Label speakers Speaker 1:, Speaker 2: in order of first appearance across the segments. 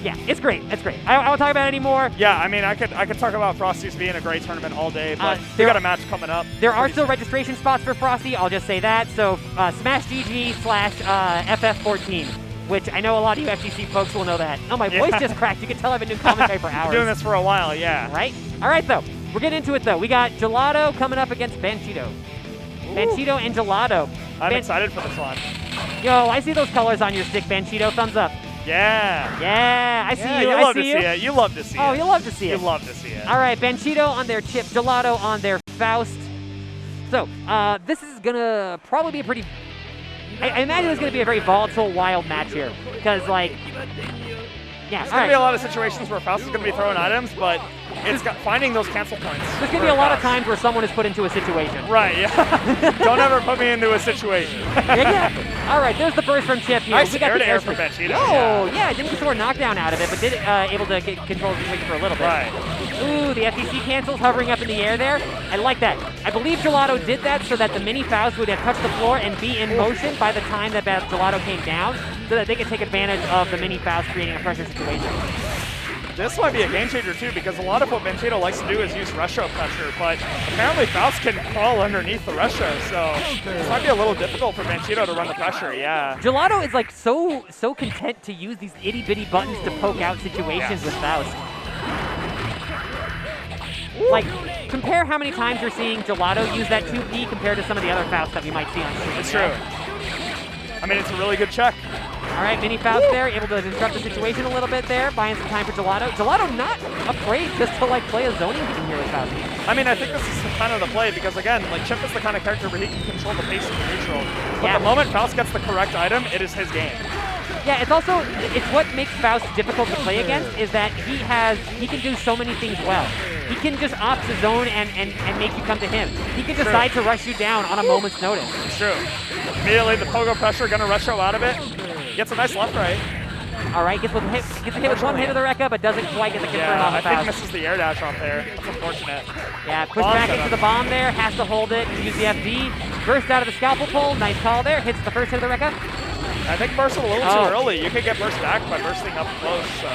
Speaker 1: yeah, it's great. It's great. I won't talk about it anymore.
Speaker 2: Yeah, I mean, I could talk about Frosty's being a great tournament all day, but we got a match coming up.
Speaker 1: There are still registration spots for Frosty. I'll just say that. So SmashGG/FF14, which I know a lot of you FGC folks will know that. Oh, my voice just cracked. You can tell I've been doing commentary for hours.
Speaker 2: Been doing this for a while, yeah.
Speaker 1: Right? All right, though. We're getting into it, though. We got Gelato coming up against Banchito. Banchito and Gelato.
Speaker 2: I'm excited for this one.
Speaker 1: Yo, I see those colors on your stick, Banchito. Thumbs up.
Speaker 2: Yeah.
Speaker 1: Yeah, I see you.
Speaker 2: You love to see it. You love to see it.
Speaker 1: Oh, you love to see it.
Speaker 2: You love to see it.
Speaker 1: All right, Banchito on their chip, Gelato on their Faust. So, this is going to probably be a pretty... I imagine it's going to be a very volatile, wild match here. Because, like... Yeah,
Speaker 2: There's going to be a lot of situations where Faust is going to be throwing items, but it's finding those cancel points.
Speaker 1: There's going to be a lot of times where someone is put into a situation.
Speaker 2: Right, yeah. Don't ever put me into a situation.
Speaker 1: Exactly. All right, there's the burst from Chip here.
Speaker 2: Nice
Speaker 1: we got the
Speaker 2: air for Banchito.
Speaker 1: Oh, yeah, didn't get a knockdown out of it, but did able to get control of the situation for a little bit.
Speaker 2: Right.
Speaker 1: Ooh, the FEC cancels hovering up in the air there. I like that. I believe Gelato did that so that the mini Faust would have touched the floor and be in motion by the time that Gelato came down, so that they could take advantage of the mini Faust creating a pressure situation.
Speaker 2: This might be a game changer too, because a lot of what Banchito likes to do is use Rusho pressure, but apparently Faust can crawl underneath the Rusho, so this might be a little difficult for Banchito to run the pressure, yeah.
Speaker 1: Gelato is like so content to use these itty bitty buttons to poke out situations with Faust. Like, compare how many times you're seeing Gelato use that 2P compared to some of the other Fausts that we might see on screen.
Speaker 2: It's true. I mean, it's a really good check.
Speaker 1: All right, mini Faust there, able to disrupt the situation a little bit there, buying some time for Gelato. Gelato not afraid just to like play a zoning game here with Faust.
Speaker 2: I mean, I think this is kind of the play because again, like Chip is the kind of character where he can control the pace of the neutral. But the moment Faust gets the correct item, it is his game.
Speaker 1: Yeah, it's also, it's what makes Faust difficult to play against is that he can do so many things well. He can just opt the zone and make you come to him. He can decide to rush you down on a moment's notice.
Speaker 2: It's true. Immediately the pogo pressure gonna Rusho out of it. Gets a nice left right.
Speaker 1: All right, gets a hit with one hit of the Rekka, but doesn't quite get the confirm off the Faust.
Speaker 2: I think misses the air dash off there. It's unfortunate.
Speaker 1: Yeah, push back into the bomb there, has to hold it, use the FD. Burst out of the scalpel pull, nice call there, hits the first hit of the Rekka.
Speaker 2: I think burst a little too early. You could get burst back by bursting up close, so.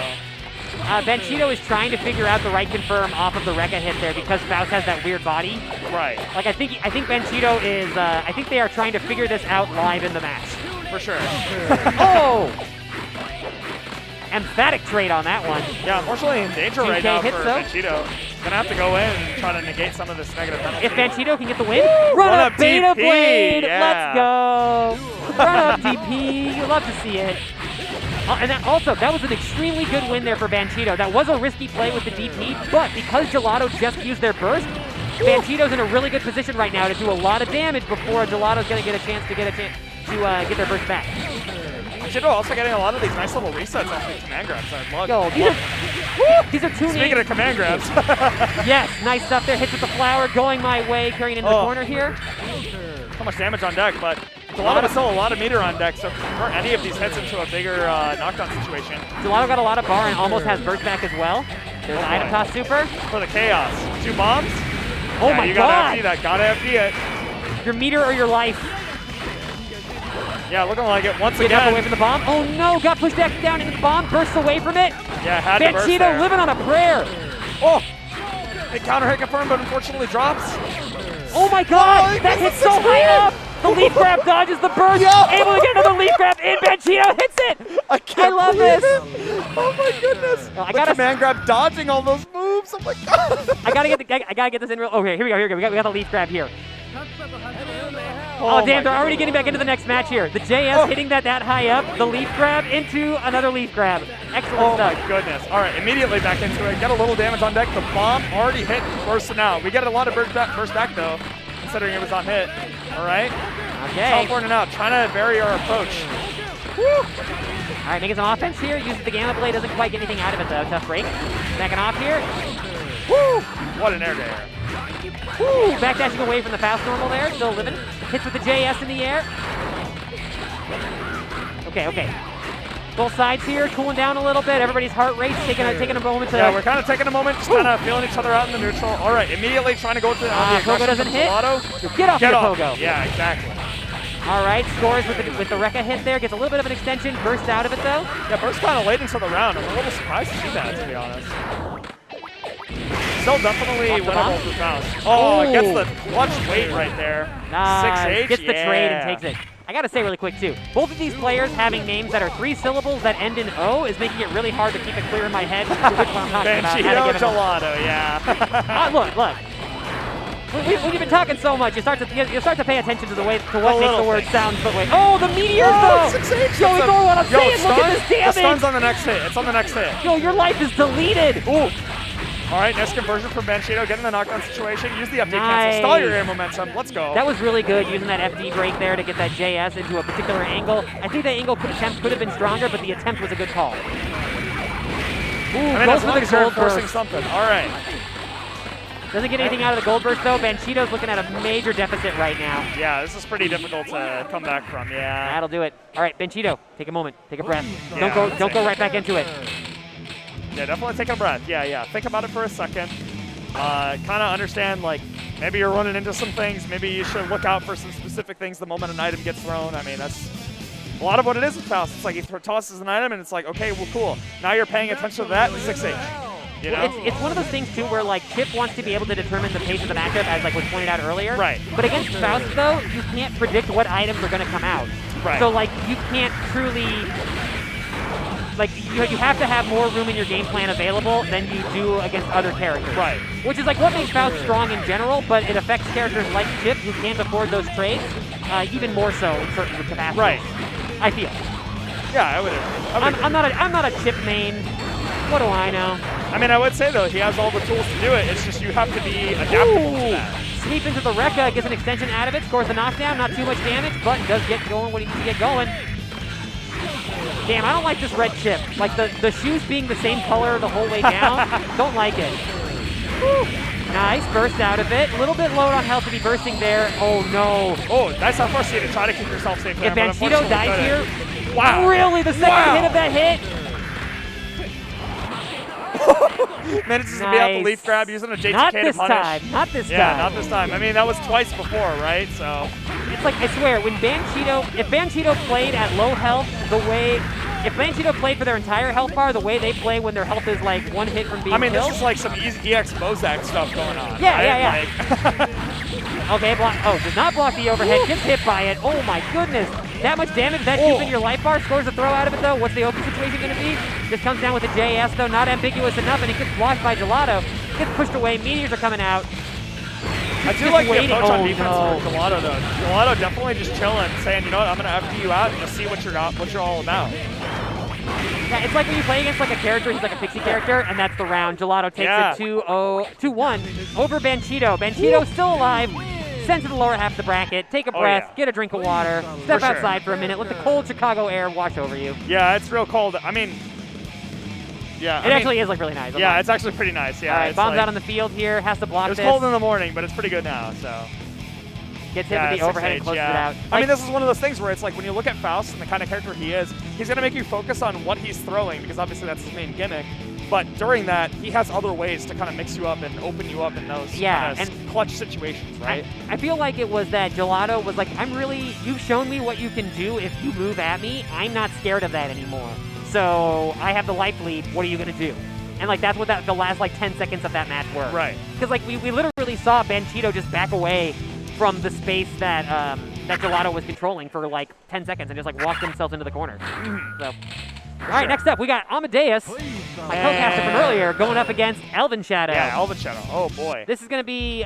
Speaker 1: Banchito is trying to figure out the right confirm off of the Rekka hit there because Faust has that weird body.
Speaker 2: Right.
Speaker 1: Like I think Banchito is, I think they are trying to figure this out live in the match.
Speaker 2: For sure.
Speaker 1: Oh! Emphatic trade on that one.
Speaker 2: Yeah, unfortunately in danger right now for Banchito. Gonna have to go in and try to negate some of this negative penalty.
Speaker 1: If Banchito can get the win, run up Beta Blade!
Speaker 2: Yeah.
Speaker 1: Let's go! Run up DP, you love to see it. And that was an extremely good win there for Banchito. That was a risky play with the DP, but because Gelato just used their burst, Banchito's in a really good position right now to do a lot of damage before Gelato's gonna get a chance to get their burst back.
Speaker 2: Banchito also getting a lot of these nice little resets off the command grabs.
Speaker 1: These are tuning.
Speaker 2: Speaking of command grabs.
Speaker 1: Yes, nice stuff there. Hits with the flower, going my way, carrying into the corner here.
Speaker 2: So much damage on deck, but Gelato has still a lot of meter on deck, so convert any of these hits into a bigger knockdown situation.
Speaker 1: Gelato got a lot of bar and almost has burst back as well. There's an item toss super.
Speaker 2: For the chaos. 2 bombs.
Speaker 1: Oh my god.
Speaker 2: You gotta FD that, gotta FD it.
Speaker 1: Your meter or your life.
Speaker 2: Yeah, looking like it once
Speaker 1: Get
Speaker 2: again.
Speaker 1: up away from the bomb. Oh no, got pushed back down into the bomb, bursts away from it.
Speaker 2: Yeah, had to burst there.
Speaker 1: Banchito living on a prayer.
Speaker 2: Oh, it counter hit confirmed, but unfortunately drops.
Speaker 1: Oh my god, that hits so high up. The leaf grab dodges the burst, able to get another leaf grab in. Banchito hits it. I love this.
Speaker 2: Oh my goodness. I got a command grab dodging all those moves. Oh my god.
Speaker 1: I gotta get this in real. Okay, here we go. We got the leaf grab here. Oh damn, they're already getting back into the next match here. The JS hitting that high up, the leaf grab into another leaf grab. Excellent stuff.
Speaker 2: Oh my goodness. All right, immediately back into it. Get a little damage on deck. The bomb already hit, bursting out. We get a lot of burst back though, considering it was on hit. All right.
Speaker 1: Okay.
Speaker 2: Teleporting out, trying to vary our approach.
Speaker 1: Woo. All right, making some offense here. Uses the Gamma Blade, doesn't quite get anything out of it though. Tough break. Backing off here.
Speaker 2: Woo! What an air dare.
Speaker 1: Woo! Backdashing away from the Faust normal there, still living. Hits with the JS in the air. Okay. Both sides here, cooling down a little bit. Everybody's heart rate's taking a moment to...
Speaker 2: Yeah, we're kind of taking a moment, just kind of feeling each other out in the neutral. All right, immediately trying to go to the
Speaker 1: Pogo doesn't hit.
Speaker 2: Gelato.
Speaker 1: Get off your Pogo.
Speaker 2: Yeah, exactly.
Speaker 1: All right, scores with the Rekka hit there. Gets a little bit of an extension. Bursts out of it, though.
Speaker 2: Yeah, burst kind of late into the round. I'm a little surprised to see that, to be honest. Still definitely winnable for Faust. Oh, it gets the clutch weight right there.
Speaker 1: Nice.
Speaker 2: 6H,
Speaker 1: Gets the trade and takes it. I gotta say really quick too, both of these players having names that are 3 syllables that end in O is making it really hard to keep it clear in my head which one I'm talking about.
Speaker 2: Banchito, Gelato, yeah.
Speaker 1: Look. When you've been talking so much, you start to pay attention to what makes the word sound. But wait, oh, the meteors though!
Speaker 2: 6H.
Speaker 1: Yo, it's all what I'm saying. Look at this damage.
Speaker 2: The stun's on the next hit. It's on the next hit.
Speaker 1: Yo, your life is deleted.
Speaker 2: Ooh. All right, nice conversion from Banchito, getting the knockdown situation. Use the update cancel, stall your air momentum. Let's go.
Speaker 1: That was really good, using that FD break there to get that JS into a particular angle. I think that angle attempt could have been stronger, but the attempt was a good call. Ooh, goes for the gold
Speaker 2: forcing
Speaker 1: burst.
Speaker 2: something. All right.
Speaker 1: Doesn't get anything out of the gold burst though. Banchito's looking at a major deficit right now.
Speaker 2: Yeah, this is pretty difficult to come back from. Yeah.
Speaker 1: That'll do it. All right, Banchito, take a moment, take a breath.
Speaker 2: Yeah,
Speaker 1: Don't go right back into it.
Speaker 2: Yeah, definitely take a breath. Yeah. Think about it for a second. Kind of understand, like, maybe you're running into some things. Maybe you should look out for some specific things the moment an item gets thrown. I mean, that's a lot of what it is with Faust. It's like he tosses an item, and it's like, okay, well, cool. Now you're paying attention to that, 6H. You know?
Speaker 1: It's one of those things, too, where, like, Chip wants to be able to determine the pace of the matchup, as, like, was pointed out earlier.
Speaker 2: Right.
Speaker 1: But against Faust, though, you can't predict what items are going to come out.
Speaker 2: Right.
Speaker 1: So, like, you can't truly... Like, you have to have more room in your game plan available than you do against other characters.
Speaker 2: Right.
Speaker 1: Which is, like, what makes Faust strong in general, but it affects characters like Chip who can't afford those trades, even more so in certain capacities.
Speaker 2: Right.
Speaker 1: I feel.
Speaker 2: Yeah, I would agree.
Speaker 1: I'm not a Chip main. What do I know?
Speaker 2: I mean, I would say, though, he has all the tools to do it. It's just you have to be adaptable to that.
Speaker 1: Sweep into the Rekka, gets an extension out of it, scores a knockdown, not too much damage, but does get going when he needs to get going. Damn, I don't like this red Chip. Like, the shoes being the same color the whole way down, don't like it. Woo. Nice, burst out of it. A little bit low on health to be bursting there. Oh, no.
Speaker 2: Oh, nice how far you to try to keep yourself safe there.
Speaker 1: If Banchito dies here,
Speaker 2: wow.
Speaker 1: Really? The second hit of that hit?
Speaker 2: Manages to be out the leaf grab using a JTK
Speaker 1: Not
Speaker 2: to
Speaker 1: this
Speaker 2: punish.
Speaker 1: time. Not this time.
Speaker 2: Yeah, not this time. I mean, that was twice before, right? So
Speaker 1: it's like, I swear, if Banchito played at low health if Banchito played for their entire health bar the way they play when their health is like one hit from being killed.
Speaker 2: This is like some easy EX Bozak stuff going on.
Speaker 1: Yeah,
Speaker 2: right?
Speaker 1: yeah. Okay, does not block the overhead, gets hit by it. Oh my goodness. That much damage, that cube in your life bar, scores a throw out of it though. What's the open situation going to be? Just comes down with a JS though, not ambiguous enough, and it gets blocked by Gelato. Gets pushed away, meteors are coming out.
Speaker 2: I do like the approach on defense for Gelato though. Gelato definitely just chilling, saying, you know what, I'm going to FD you out and just see what you're all about.
Speaker 1: Yeah, it's like when you play against like a character, he's like a pixie character, and that's the round. Gelato takes it 2-1 over Banchito. Banchito still alive. Send to the lower half of the bracket, take a breath, get a drink of water, step outside for a minute, let the cold Chicago air wash over you.
Speaker 2: Yeah, it's real cold. I mean, yeah.
Speaker 1: It actually is like really nice.
Speaker 2: Yeah, it's actually pretty nice. Yeah.
Speaker 1: All right, bombs out on the field here, has to block this.
Speaker 2: It was cold in the morning, but it's pretty good now, so.
Speaker 1: Gets hit with the overhead and closes it out.
Speaker 2: I mean, this is one of those things where it's like when you look at Faust and the kind of character he is, he's going to make you focus on what he's throwing because obviously that's his main gimmick. But during that, he has other ways to kind of mix you up and open you up in those kind of clutch situations, right?
Speaker 1: I feel like it was that Gelato was like, you've shown me what you can do if you move at me. I'm not scared of that anymore. So I have the life lead. What are you going to do? And like that's what the last like 10 seconds of that match were.
Speaker 2: Right.
Speaker 1: Because like we literally saw Banchito just back away from the space that that Gelato was controlling for like 10 seconds and just like walked himself into the corner. So. All right, next up, we got Amadeus, my co-caster from earlier, going up against ElvenShadow.
Speaker 2: Yeah, ElvenShadow. Oh, boy.
Speaker 1: This is going to be,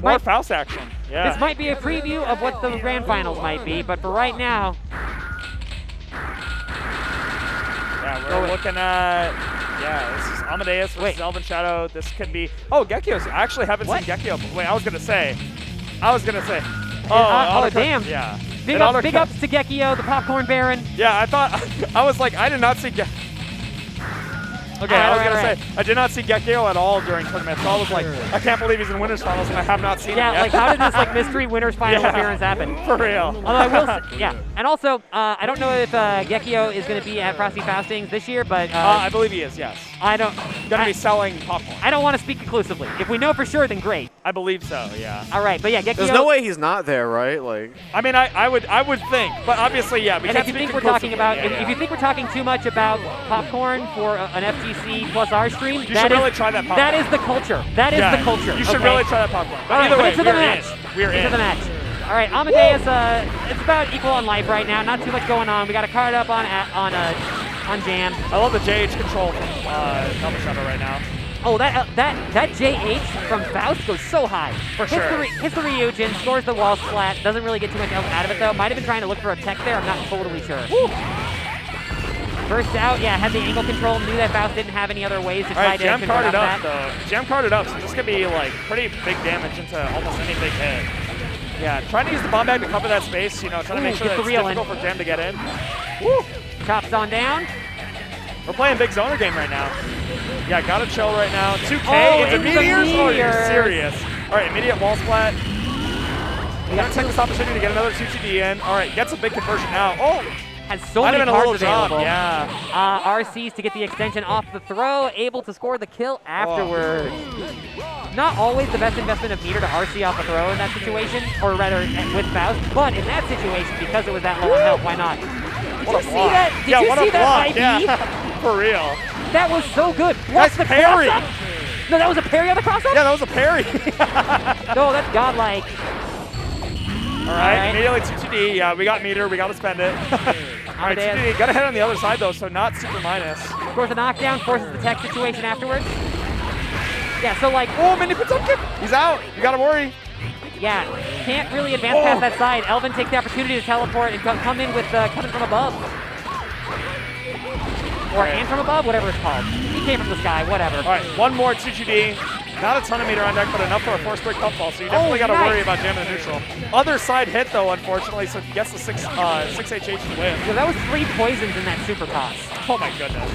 Speaker 2: more Faust action. Yeah.
Speaker 1: This might be a preview of what the grand finals might be, but for right now.
Speaker 2: Yeah, we're looking at, this is Amadeus versus ElvenShadow. This could be, Gekio. I actually haven't seen Gekio. Wait, I was going to say.
Speaker 1: Oh, damn.
Speaker 2: Yeah.
Speaker 1: Big ups to Gekio, the Popcorn Baron.
Speaker 2: Yeah, I was like, I did not see Gekio. Okay, I was going to say, I did not see Gekio at all during tournaments. So I was like, I can't believe he's in Winners Finals and I have not seen him yet.
Speaker 1: Yeah, like how did this like mystery Winners Final appearance happen?
Speaker 2: For real.
Speaker 1: Although I will say, and also, I don't know if Gekio is going to be at Frosty Faustings this year, but...
Speaker 2: I believe he is, yes. gonna be selling popcorn.
Speaker 1: I don't want to speak conclusively. If we know for sure, then great.
Speaker 2: I believe so, yeah.
Speaker 1: All right, but yeah, Gekio.
Speaker 3: There's no way he's not there, right? Like.
Speaker 2: I mean, I would think, but obviously, yeah. We
Speaker 1: And
Speaker 2: can't
Speaker 1: if you think
Speaker 2: speak
Speaker 1: we're talking about,
Speaker 2: conclusively.
Speaker 1: if you think we're talking too much about popcorn for an FGC+R stream,
Speaker 2: You should really try that popcorn.
Speaker 1: That is the culture. That is the culture.
Speaker 2: You should
Speaker 1: okay?
Speaker 2: really try that popcorn. But
Speaker 1: All right,
Speaker 2: either way,
Speaker 1: into the
Speaker 2: we're
Speaker 1: match.
Speaker 2: in. We're
Speaker 1: into
Speaker 2: in.
Speaker 1: the match. All right, Amadeus, it's about equal on life right now. Not too much going on. We got a card up on Jam.
Speaker 2: I love the JH control from ElvenShadow right now.
Speaker 1: Oh, that JH from Faust goes so high.
Speaker 2: For sure.
Speaker 1: Hits the Ryujin, scores the wall splat. Doesn't really get too much else out of it though. Might have been trying to look for a tech there. I'm not totally sure. Woo. Burst out, yeah, had the angle control. Knew that Faust didn't have any other ways to try to
Speaker 2: Jam
Speaker 1: convert
Speaker 2: carded
Speaker 1: off
Speaker 2: up
Speaker 1: that.
Speaker 2: though. Jam carded up, so this could be like pretty big damage into almost any big hit. Yeah, trying to use the bomb bag to cover that space, you know, trying to make sure that it's difficult for Jam to get in.
Speaker 1: Woo! Chops on down.
Speaker 2: We're playing big zoner game right now. Yeah, gotta chill right now. 2K
Speaker 1: into
Speaker 2: into meteors? Oh, you're
Speaker 1: meteors.
Speaker 2: serious. All right, immediate wall splat. We gotta take this opportunity to get another 2TD in. All right, gets a big conversion now. Oh!
Speaker 1: Has so
Speaker 2: Might
Speaker 1: many
Speaker 2: have been a little
Speaker 1: cards
Speaker 2: drop,
Speaker 1: available.
Speaker 2: yeah.
Speaker 1: RCs to get the extension off the throw, able to score the kill afterwards. Not always the best investment of meter to RC off the throw in that situation, or rather with Faust, but in that situation, because it was that low on health, why not? Did you see that? Did you see that IB?
Speaker 2: Yeah, for real.
Speaker 1: That was so good.
Speaker 2: Nice
Speaker 1: the
Speaker 2: parry.
Speaker 1: cross-up? No, that was a parry on the cross-up?
Speaker 2: Yeah, that was a parry.
Speaker 1: No, that's godlike.
Speaker 2: All right, immediately 2TD. Yeah, we got meter. We got to spend it. All right, 2TD. Got to hit on the other side, though, so not super minus.
Speaker 1: Scores a knockdown, forces the tech situation afterwards. Yeah, so like...
Speaker 2: Oh, mini puts up kick. He's out. You got to worry.
Speaker 1: Yeah, can't really advance past that side. Elven takes the opportunity to teleport and come in with coming from above. Or and from above, whatever it's called. He came from the sky, whatever.
Speaker 2: All right, one more 2TD. Not a ton of meter on deck, but enough for a force break pump ball, so you definitely got to worry about jamming the neutral. Other side hit, though, unfortunately, so he gets the 6HH to win.
Speaker 1: So that was 3 poisons in that super toss.
Speaker 2: Oh, my goodness.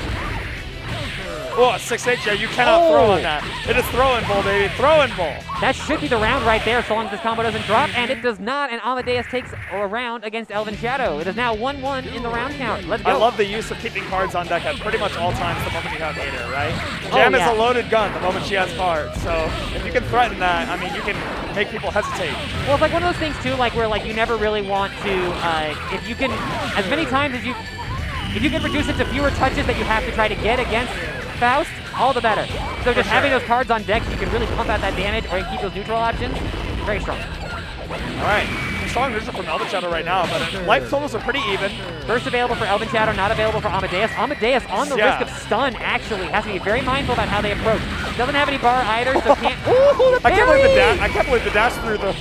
Speaker 2: Oh, 6H, yeah, you cannot throw on that. It is throwing bull, baby. Throwing bull.
Speaker 1: That should be the round right there, so long as this combo doesn't drop, and it does not, and Amadeus takes a round against ElvenShadow. It is now 1-1 in the round count. Let's go.
Speaker 2: I love the use of keeping cards on deck at pretty much all times the moment you have meter, right? Jam is a loaded gun the moment she has cards, so if you can threaten that, I mean, you can make people hesitate.
Speaker 1: Well, it's like one of those things, too, like where like you never really want to, if you can, as many times as if you can reduce it to fewer touches that you have to try to get against Faust, all the better. So just having those cards on deck, you can really pump out that damage or you can keep those neutral options. Very strong.
Speaker 2: All right, strong neutral from ElvenShadow right now, but life totals are pretty even.
Speaker 1: First available for ElvenShadow, not available for Amadeus. Amadeus on the risk of stun, actually. Has to be very mindful about how they approach. Doesn't have any bar either, so can't... Ooh, the parry!
Speaker 2: I can't believe the dash through the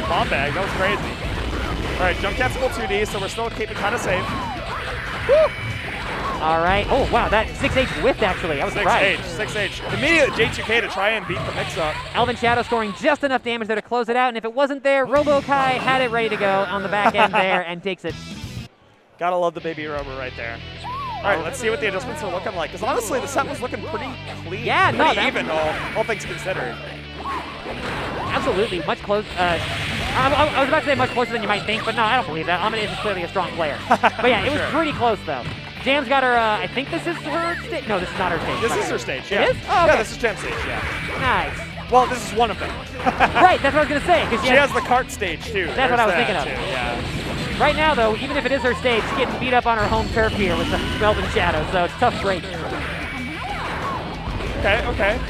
Speaker 2: bomb bag. That was crazy. All right, jump cancelable 2D, so we're still keeping kind of safe. Woo!
Speaker 1: All right. Oh, wow, that 6H whiffed, actually. I was surprised.
Speaker 2: 6H. Immediate J2K to try and beat the mix-up.
Speaker 1: ElvenShadow scoring just enough damage there to close it out, and if it wasn't there, RoboKai had it ready to go on the back end there and takes it.
Speaker 2: Gotta love the baby Robo right there. All right, let's see what the adjustments are looking like, because honestly, the set was looking pretty clean.
Speaker 1: Yeah, no,
Speaker 2: pretty even, all things considered.
Speaker 1: Absolutely, much close. I was about to say much closer than you might think, but no, I don't believe that. Amadeus is clearly a strong player. But yeah, it was pretty close, though. Jam's got her, I think this is her stage. No, this is not her stage.
Speaker 2: This is her stage, yeah.
Speaker 1: It is? Oh, okay.
Speaker 2: Yeah, this is Jam's stage, yeah.
Speaker 1: Nice.
Speaker 2: Well, this is one of them.
Speaker 1: Right, that's what I was going to say.
Speaker 2: She has the cart stage, too.
Speaker 1: That's what I was thinking of.
Speaker 2: Too, yeah.
Speaker 1: Right now, though, even if it is her stage, she's getting beat up on her home turf here with the ElvenShadow, so it's tough break.
Speaker 2: Okay.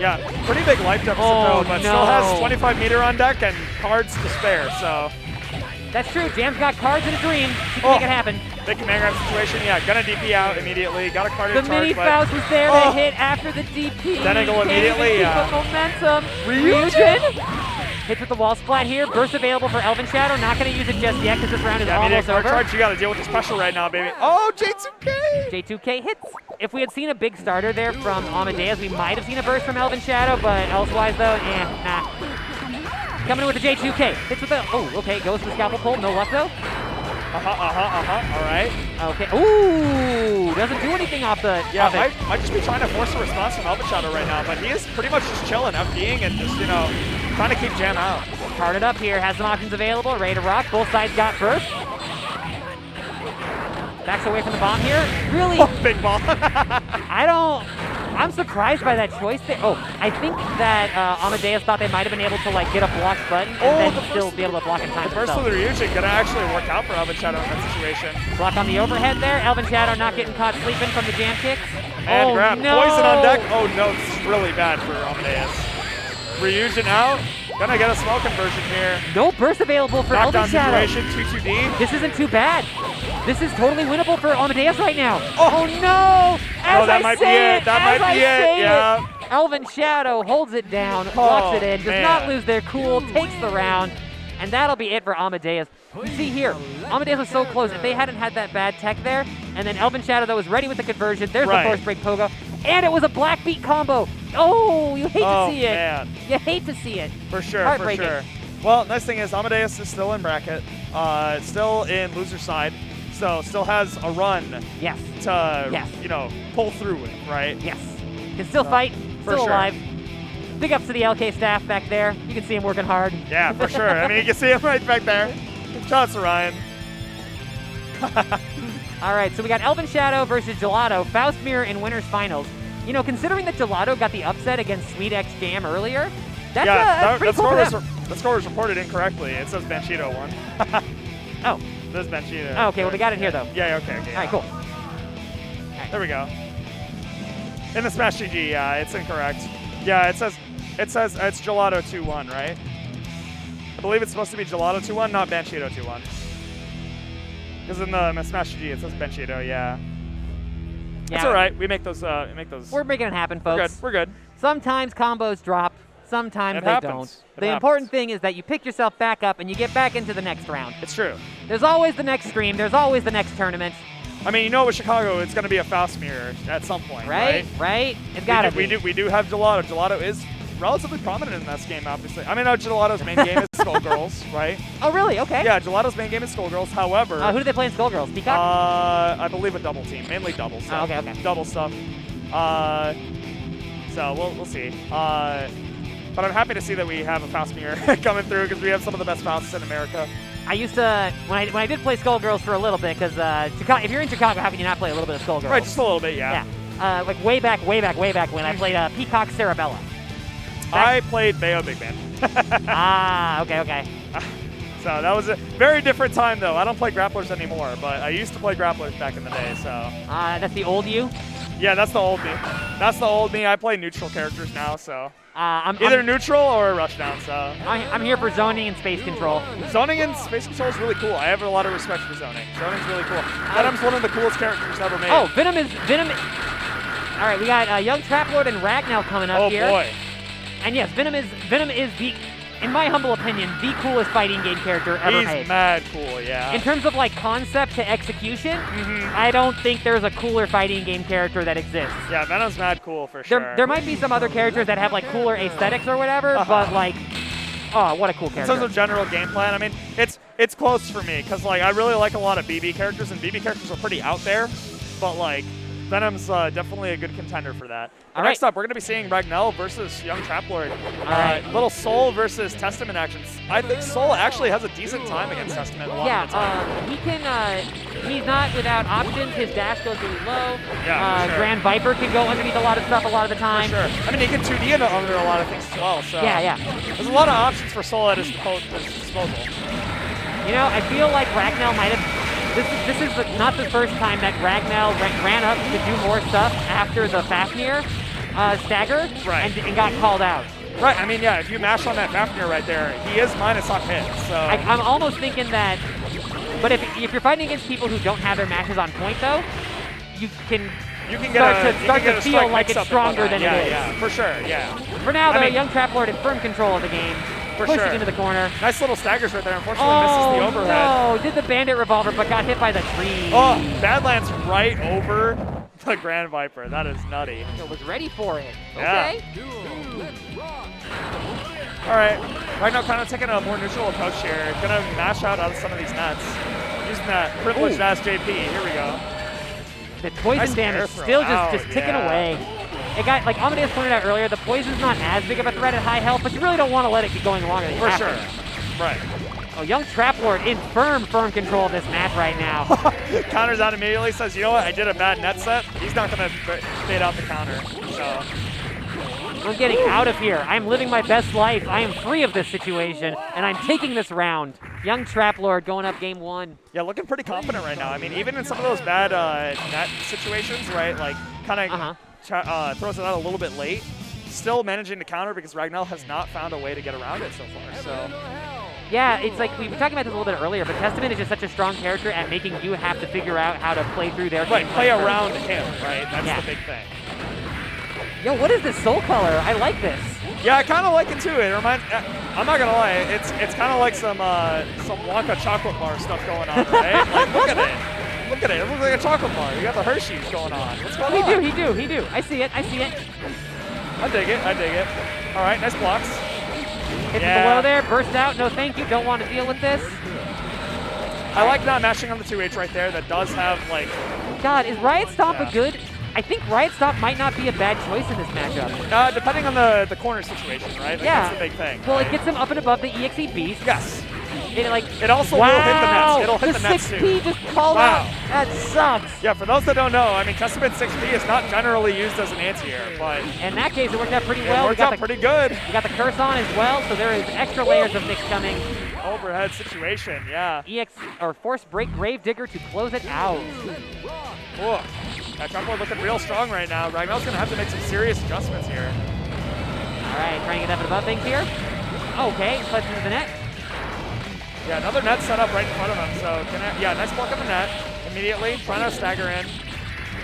Speaker 2: Yeah, pretty big life deficit, though, but still has 25 meter on deck and cards to spare, so...
Speaker 1: That's true. Jam's got cards in a dream. She can make it happen.
Speaker 2: Big command grab situation. Yeah, gonna DP out immediately. Got a card in charge.
Speaker 1: The mini Faust was there to hit after the DP.
Speaker 2: That angle immediately.
Speaker 1: Keep momentum. Ryujin hits with the wall splat here. Burst available for ElvenShadow. Not going to use it just yet because this round is almost over.
Speaker 2: Charge. You got to deal with this pressure right now, baby. Oh, J2K.
Speaker 1: J2K hits. If we had seen a big starter there from Amadeus, we might have seen a burst from ElvenShadow, but elsewise though, nah. Coming in with the J2K. Hits with the, okay, goes for the scalpel pull. No luck though.
Speaker 2: All right.
Speaker 1: Okay. Ooh, doesn't do anything off the.
Speaker 2: Yeah, might just be trying to force a response from ElvenShadow right now, but he is pretty much just chilling, FDing, and just, trying to keep Jam out.
Speaker 1: Carded up here, has some options available, ready to rock. Both sides got burst. Backs away from the bomb here. Really?
Speaker 2: Oh, big ball.
Speaker 1: I'm surprised by that choice there. Oh, I think that Amadeus thought they might have been able to like get a block button and then still be able to block in time.
Speaker 2: The first of the Ryujin gonna actually work out for ElvenShadow in that situation.
Speaker 1: Block on the overhead there. ElvenShadow not getting caught sleeping from the jam kicks.
Speaker 2: And
Speaker 1: oh,
Speaker 2: grab.
Speaker 1: No.
Speaker 2: Poison on deck. Oh no, this is really bad for Amadeus. Ryujin out. Gonna get a small conversion here.
Speaker 1: No burst available for
Speaker 2: Knockdown
Speaker 1: ElvenShadow.
Speaker 2: situation, 2-2D.
Speaker 1: This isn't too bad. This is totally winnable for Amadeus right now.
Speaker 2: Oh.
Speaker 1: No! As
Speaker 2: that
Speaker 1: I
Speaker 2: might be
Speaker 1: say
Speaker 2: it. That might be it. Yeah.
Speaker 1: ElvenShadow holds it down, locks it in, does not lose their cool, takes the round, and that'll be it for Amadeus. You see here, Amadeus was so close. If they hadn't had that bad tech there, and then ElvenShadow that was ready with the conversion, there's the force break pogo, and it was a black beat combo. Oh, you hate to see it.
Speaker 2: Man.
Speaker 1: You hate to see it.
Speaker 2: For sure, for sure. Well, nice thing is Amadeus is still in bracket, still in loser side, so still has a run
Speaker 1: Yes.
Speaker 2: to, you know, pull through with, right?
Speaker 1: Yes. Can still fight, still
Speaker 2: sure.
Speaker 1: alive. Big ups to the LK staff back there. You can see him working hard.
Speaker 2: Yeah, for sure. I mean, you can see him right back there. Shout out to Ryan.
Speaker 1: All right, so we got ElvenShadow versus Gelato, Faustmir in winners finals. You know, considering that Gelato got the upset against sweetxjam earlier, that's pretty cool for them.
Speaker 2: That score was reported incorrectly. It says Banchito won.
Speaker 1: Oh.
Speaker 2: This is Banchito.
Speaker 1: Oh, okay, well, we got it here, though.
Speaker 2: Yeah, okay.
Speaker 1: All right, cool.
Speaker 2: There we go. In the Smash GG, yeah, it's incorrect. Yeah, it says it's Gelato 2-1, right? I believe it's supposed to be Gelato 2-1, not Banchito 2-1. Because in the Smash GG, it says Banchito, yeah. It's all right. We make those.
Speaker 1: We're making it happen, folks.
Speaker 2: We're good.
Speaker 1: Sometimes combos drop. Sometimes they don't. The important thing is that you pick yourself back up and you get back into the next round.
Speaker 2: It's true.
Speaker 1: There's always the next stream. There's always the next tournament.
Speaker 2: I mean, you know, with Chicago, it's going to be a Faustmir at some point,
Speaker 1: right? Right? It's got to be.
Speaker 2: We do have Gelato. Gelato is relatively prominent in this game, obviously. I mean, Gelato's main game is Skullgirls, right?
Speaker 1: Oh, really? Okay.
Speaker 2: Yeah, Gelato's main game is Skullgirls. However,
Speaker 1: who do they play in Skullgirls? Peacock?
Speaker 2: I believe a double team, mainly double stuff.
Speaker 1: Oh, okay.
Speaker 2: Double stuff. So we'll see. But I'm happy to see that we have a Faustmir coming through because we have some of the best Fausts in America.
Speaker 1: I used to, when I did play Skullgirls for a little bit, because if you're in Chicago, how can you not play a little bit of Skullgirls?
Speaker 2: Right, just a little bit, yeah.
Speaker 1: Yeah, like way back when I played Peacock Cerebella.
Speaker 2: I played Bayo Big Man.
Speaker 1: Okay.
Speaker 2: So that was a very different time, though. I don't play grapplers anymore, but I used to play grapplers back in the day, so.
Speaker 1: That's the old you?
Speaker 2: Yeah, that's the old me. That's the old me. I play neutral characters now, so.
Speaker 1: I'm
Speaker 2: neutral or rushdown, so.
Speaker 1: I'm here for zoning and space control.
Speaker 2: Zoning and space control is really cool. I have a lot of respect for zoning. Zoning's really cool. Venom's one of the coolest characters ever made.
Speaker 1: Oh, Venom. All right, we got young Traplord and Ragnar coming up here.
Speaker 2: Oh boy.
Speaker 1: And yes, Venom is the, in my humble opinion, the coolest fighting game character ever made.
Speaker 2: He's mad cool, yeah.
Speaker 1: In terms of like concept to execution, I don't think there's a cooler fighting game character that exists.
Speaker 2: Yeah, Venom's mad cool for sure.
Speaker 1: There might be some other characters that have like cooler aesthetics or whatever, but like, oh, what a cool character.
Speaker 2: In terms of general game plan, I mean, it's close for me because like I really like a lot of BB characters, and BB characters are pretty out there, but like Venom's definitely a good contender for that. Next up, we're going to be seeing Ragnell versus Young Traplord. Little Soul versus Testament actions. I think Soul actually has a decent time against Testament a lot of the time.
Speaker 1: He can, he's not without options. His dash goes really low.
Speaker 2: Yeah, for sure.
Speaker 1: Grand Viper can go underneath a lot of stuff a lot of the time.
Speaker 2: For sure. I mean, he can 2D under a lot of things as well. So
Speaker 1: yeah.
Speaker 2: There's a lot of options for Soul at his disposal.
Speaker 1: You know, I feel like Ragnell might have... This is not the first time that Ragnell ran up to do more stuff after the Fafnir stagger and got called out.
Speaker 2: Right, I mean, yeah, if you mash on that Fafnir right there, he is minus on hit, so...
Speaker 1: I'm almost thinking that... But if you're fighting against people who don't have their mashes on point, though, you can start to feel like it's stronger than it is.
Speaker 2: Yeah, for sure, yeah.
Speaker 1: For now, though, Young Traplord in firm control of the game. Pushing into the corner.
Speaker 2: Nice little staggers right there. Unfortunately, misses the overhead.
Speaker 1: No, did the Bandit Revolver, but got hit by the tree.
Speaker 2: Oh, Badlands right over the Grand Viper. That is nutty.
Speaker 1: It was ready for it.
Speaker 2: Yeah.
Speaker 1: Okay.
Speaker 2: All right. Right now, kind of taking a more neutral approach here. Gonna mash out of some of these nets. Using that privileged ass JP. Here we go.
Speaker 1: The poison damage still just ticking away. It got, like Amadeus pointed out earlier, the poison's not as big of a threat at high health, but you really don't want to let it keep going longer than you have to.
Speaker 2: For sure. Right.
Speaker 1: Oh, young Trap Lord in firm control of this match right now.
Speaker 2: Counters out immediately, says, you know what, I did a bad net set. He's not going to fade out the counter. So
Speaker 1: I'm getting out of here. I'm living my best life. I am free of this situation, and I'm taking this round. Young Trap Lord going up game 1.
Speaker 2: Yeah, looking pretty confident right now. I mean, even in some of those bad net situations, right, like kind of throws it out a little bit late, still managing to counter because Ragnar has not found a way to get around it so far. So.
Speaker 1: Yeah, it's like we were talking about this a little bit earlier, but Testament is just such a strong character at making you have to figure out how to play through their
Speaker 2: right,
Speaker 1: game
Speaker 2: play
Speaker 1: first.
Speaker 2: around him, right? That's the big thing.
Speaker 1: Yo, what is this soul color? I like this.
Speaker 2: Yeah, I kind of like it too. It reminds. I'm not gonna lie, it's kind of like some Wonka chocolate bar stuff going on, right? Like, look at it. Look at it. It looks like a chocolate bar. You got the Hershey's going on. What's going on?
Speaker 1: He do. I see it.
Speaker 2: I dig it. All right, nice blocks.
Speaker 1: Hits below there, burst out. No, thank you. Don't want to deal with this.
Speaker 2: I like not mashing on the 2H right there. That does have like.
Speaker 1: God, is Riot Stomp a good? I think Riot Stomp might not be a bad choice in this matchup.
Speaker 2: Depending on the corner situation, right? Like, that's the big thing.
Speaker 1: Well,
Speaker 2: right?
Speaker 1: it gets him up and above the EXE beast.
Speaker 2: Yes.
Speaker 1: It
Speaker 2: also will hit the nets. It'll hit the nets too.
Speaker 1: 6P just called out. That sucks.
Speaker 2: Yeah, for those that don't know, I mean, Testament 6P is not generally used as an anti-air, but
Speaker 1: in that case, it worked out pretty well.
Speaker 2: It worked out pretty good.
Speaker 1: We got the curse on as well, so there is extra layers of mix coming.
Speaker 2: Overhead situation, yeah.
Speaker 1: Force break Gravedigger to close it out.
Speaker 2: Whoa. That Trap Lord looking real strong right now. Ragnar's gonna have to make some serious adjustments here.
Speaker 1: All right, trying to get up and above things here. Okay, slides into the net.
Speaker 2: Yeah, another net set up right in front of him. So, nice block on the net. Immediately, trying to stagger in.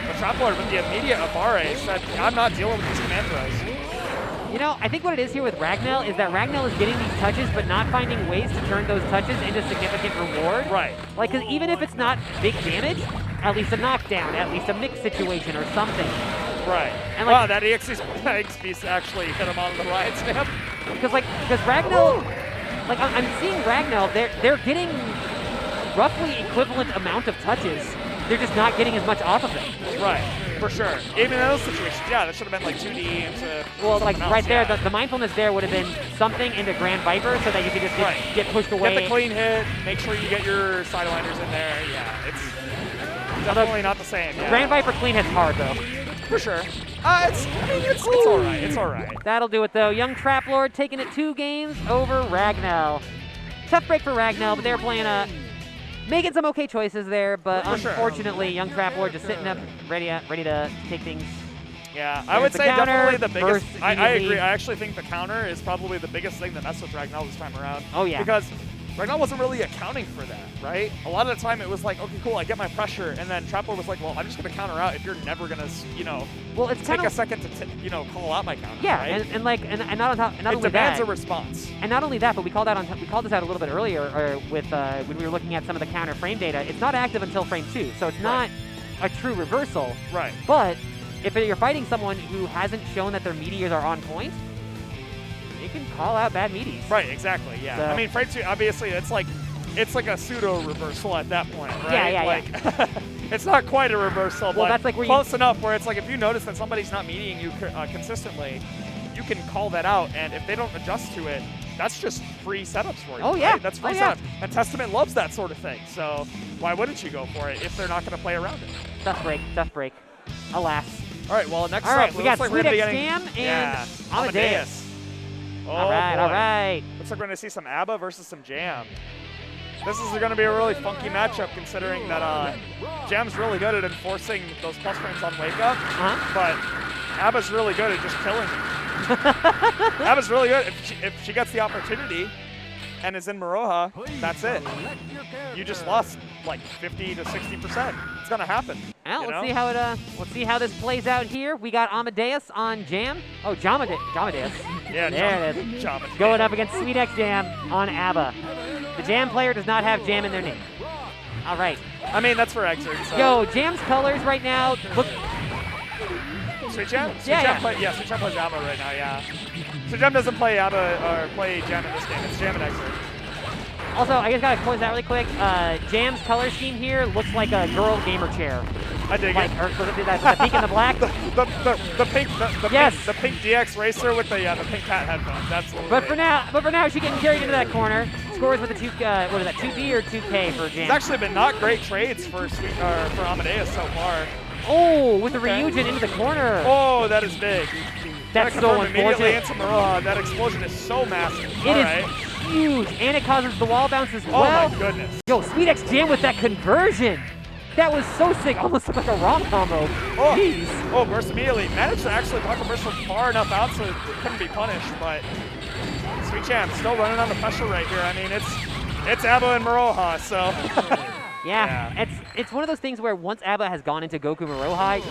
Speaker 2: But Trap Lord with the immediate Abare said, I'm not dealing with these command throws.
Speaker 1: You know, I think what it is here with Ragnar is that Ragnar is getting these touches, but not finding ways to turn those touches into significant reward.
Speaker 2: Right.
Speaker 1: Like, because even if it's not big damage, at least a knockdown, at least a mix situation or something.
Speaker 2: Right. And wow, that EX Beast actually hit him on the Riot Stamp.
Speaker 1: Because Ragnar, like I'm seeing Ragnar, they're getting roughly equivalent amount of touches. They're just not getting as much off of them.
Speaker 2: Right. For sure. Even in those situations, yeah, that should have been like 2D into
Speaker 1: like else, right there, the mindfulness there would have been something into Grand Viper so that you could just get pushed away.
Speaker 2: Get the clean hit, make sure you get your sideliners in there. Yeah, it's definitely not the same. Yeah.
Speaker 1: Grand Viper clean hit's hard though.
Speaker 2: For sure. It's all right. It's all right.
Speaker 1: That'll do it though. Young Trap Lord taking it 2 games over Ragnar. Tough break for Ragnar, but they're playing making some okay choices there, but unfortunately, Young Trap Lord just sitting up, ready to take things.
Speaker 2: Yeah, I would say definitely the biggest. I agree. I actually think the counter is probably the biggest thing that messed with Ragnar this time around.
Speaker 1: Oh yeah.
Speaker 2: Because Ragnar wasn't really accounting for that, right? A lot of the time it was like, okay, cool, I get my pressure, and then Trap Lord was like, well, I'm just going to counter out if you're never going to,
Speaker 1: well, it's
Speaker 2: take a second to, call out my counter.
Speaker 1: Yeah,
Speaker 2: right?
Speaker 1: and not only that,
Speaker 2: it demands a response.
Speaker 1: And not only that, but we called this out a little bit earlier, with when we were looking at some of the counter frame data. It's not active until frame 2, so it's not a true reversal.
Speaker 2: Right.
Speaker 1: But if you're fighting someone who hasn't shown that their meteors are on point, you can call out bad meaties.
Speaker 2: Right, exactly, yeah. So, I mean, frame 2, obviously, it's like a pseudo-reversal at that point, right?
Speaker 1: Yeah.
Speaker 2: It's not quite a reversal, but
Speaker 1: that's like where
Speaker 2: close enough where it's like if you notice that somebody's not meeting you consistently, you can call that out, and if they don't adjust to it, that's just free setups for you.
Speaker 1: Oh, yeah.
Speaker 2: Right? That's free setups. And Testament loves that sort of thing, so why wouldn't you go for it if they're not going to play around it?
Speaker 1: Tough break. Alas.
Speaker 2: All right, well, next
Speaker 1: up,
Speaker 2: we
Speaker 1: got sweetxjam and Amadeus.
Speaker 2: Oh,
Speaker 1: all right.
Speaker 2: Looks like we're going to see some ABBA versus some Jam. This is going to be a really funky matchup considering that Jam's really good at enforcing those plus frames on wake up, but ABBA's really good at just killing you. ABBA's really good. If she gets the opportunity and is in Maroha, that's it. You just lost like 50 to 60%. It's going to happen.
Speaker 1: Well, let's see how this plays out here. We got Amadeus on Jam. Oh, Jamadeus.
Speaker 2: Yeah,
Speaker 1: there it is. Going up against sweetxjam on ABBA. The Jam player does not have Jam in their name. All right.
Speaker 2: I mean, that's for Exert. So.
Speaker 1: Yo, Jam's colors right now look.
Speaker 2: sweetxjam?
Speaker 1: Yeah.
Speaker 2: sweetxjam plays ABBA right now, yeah. sweetxjam doesn't play ABBA or play Jam in this game. It's Jam and Exert.
Speaker 1: Also, I just gotta close that really quick. Jam's color scheme here looks like a girl gamer chair.
Speaker 2: I dig it.
Speaker 1: Or the pink and the black.
Speaker 2: the pink, the pink DX racer with the pink hat headphones. Absolutely.
Speaker 1: But for now, she's getting carried into that corner. scores with the 2D or 2K for Jam?
Speaker 2: It's actually been not great trades for Amadeus so far.
Speaker 1: Oh, with the Ryujin into the corner.
Speaker 2: Oh, that is big.
Speaker 1: That's so
Speaker 2: immediately
Speaker 1: unfortunate.
Speaker 2: into Maroha. That explosion is so massive.
Speaker 1: It is huge, and it causes the wall bounce as well.
Speaker 2: Oh my goodness.
Speaker 1: Yo, sweetxjam with that conversion. That was so sick. Almost looked like a ROM combo.
Speaker 2: Oh,
Speaker 1: jeez.
Speaker 2: Oh, burst immediately. Managed to actually block a burst from far enough out so it couldn't be punished, but sweetxjam still running on the pressure right here. I mean, it's Abba and Maroha, so.
Speaker 1: Yeah. It's one of those things where once Abba has gone into Goku Maroha,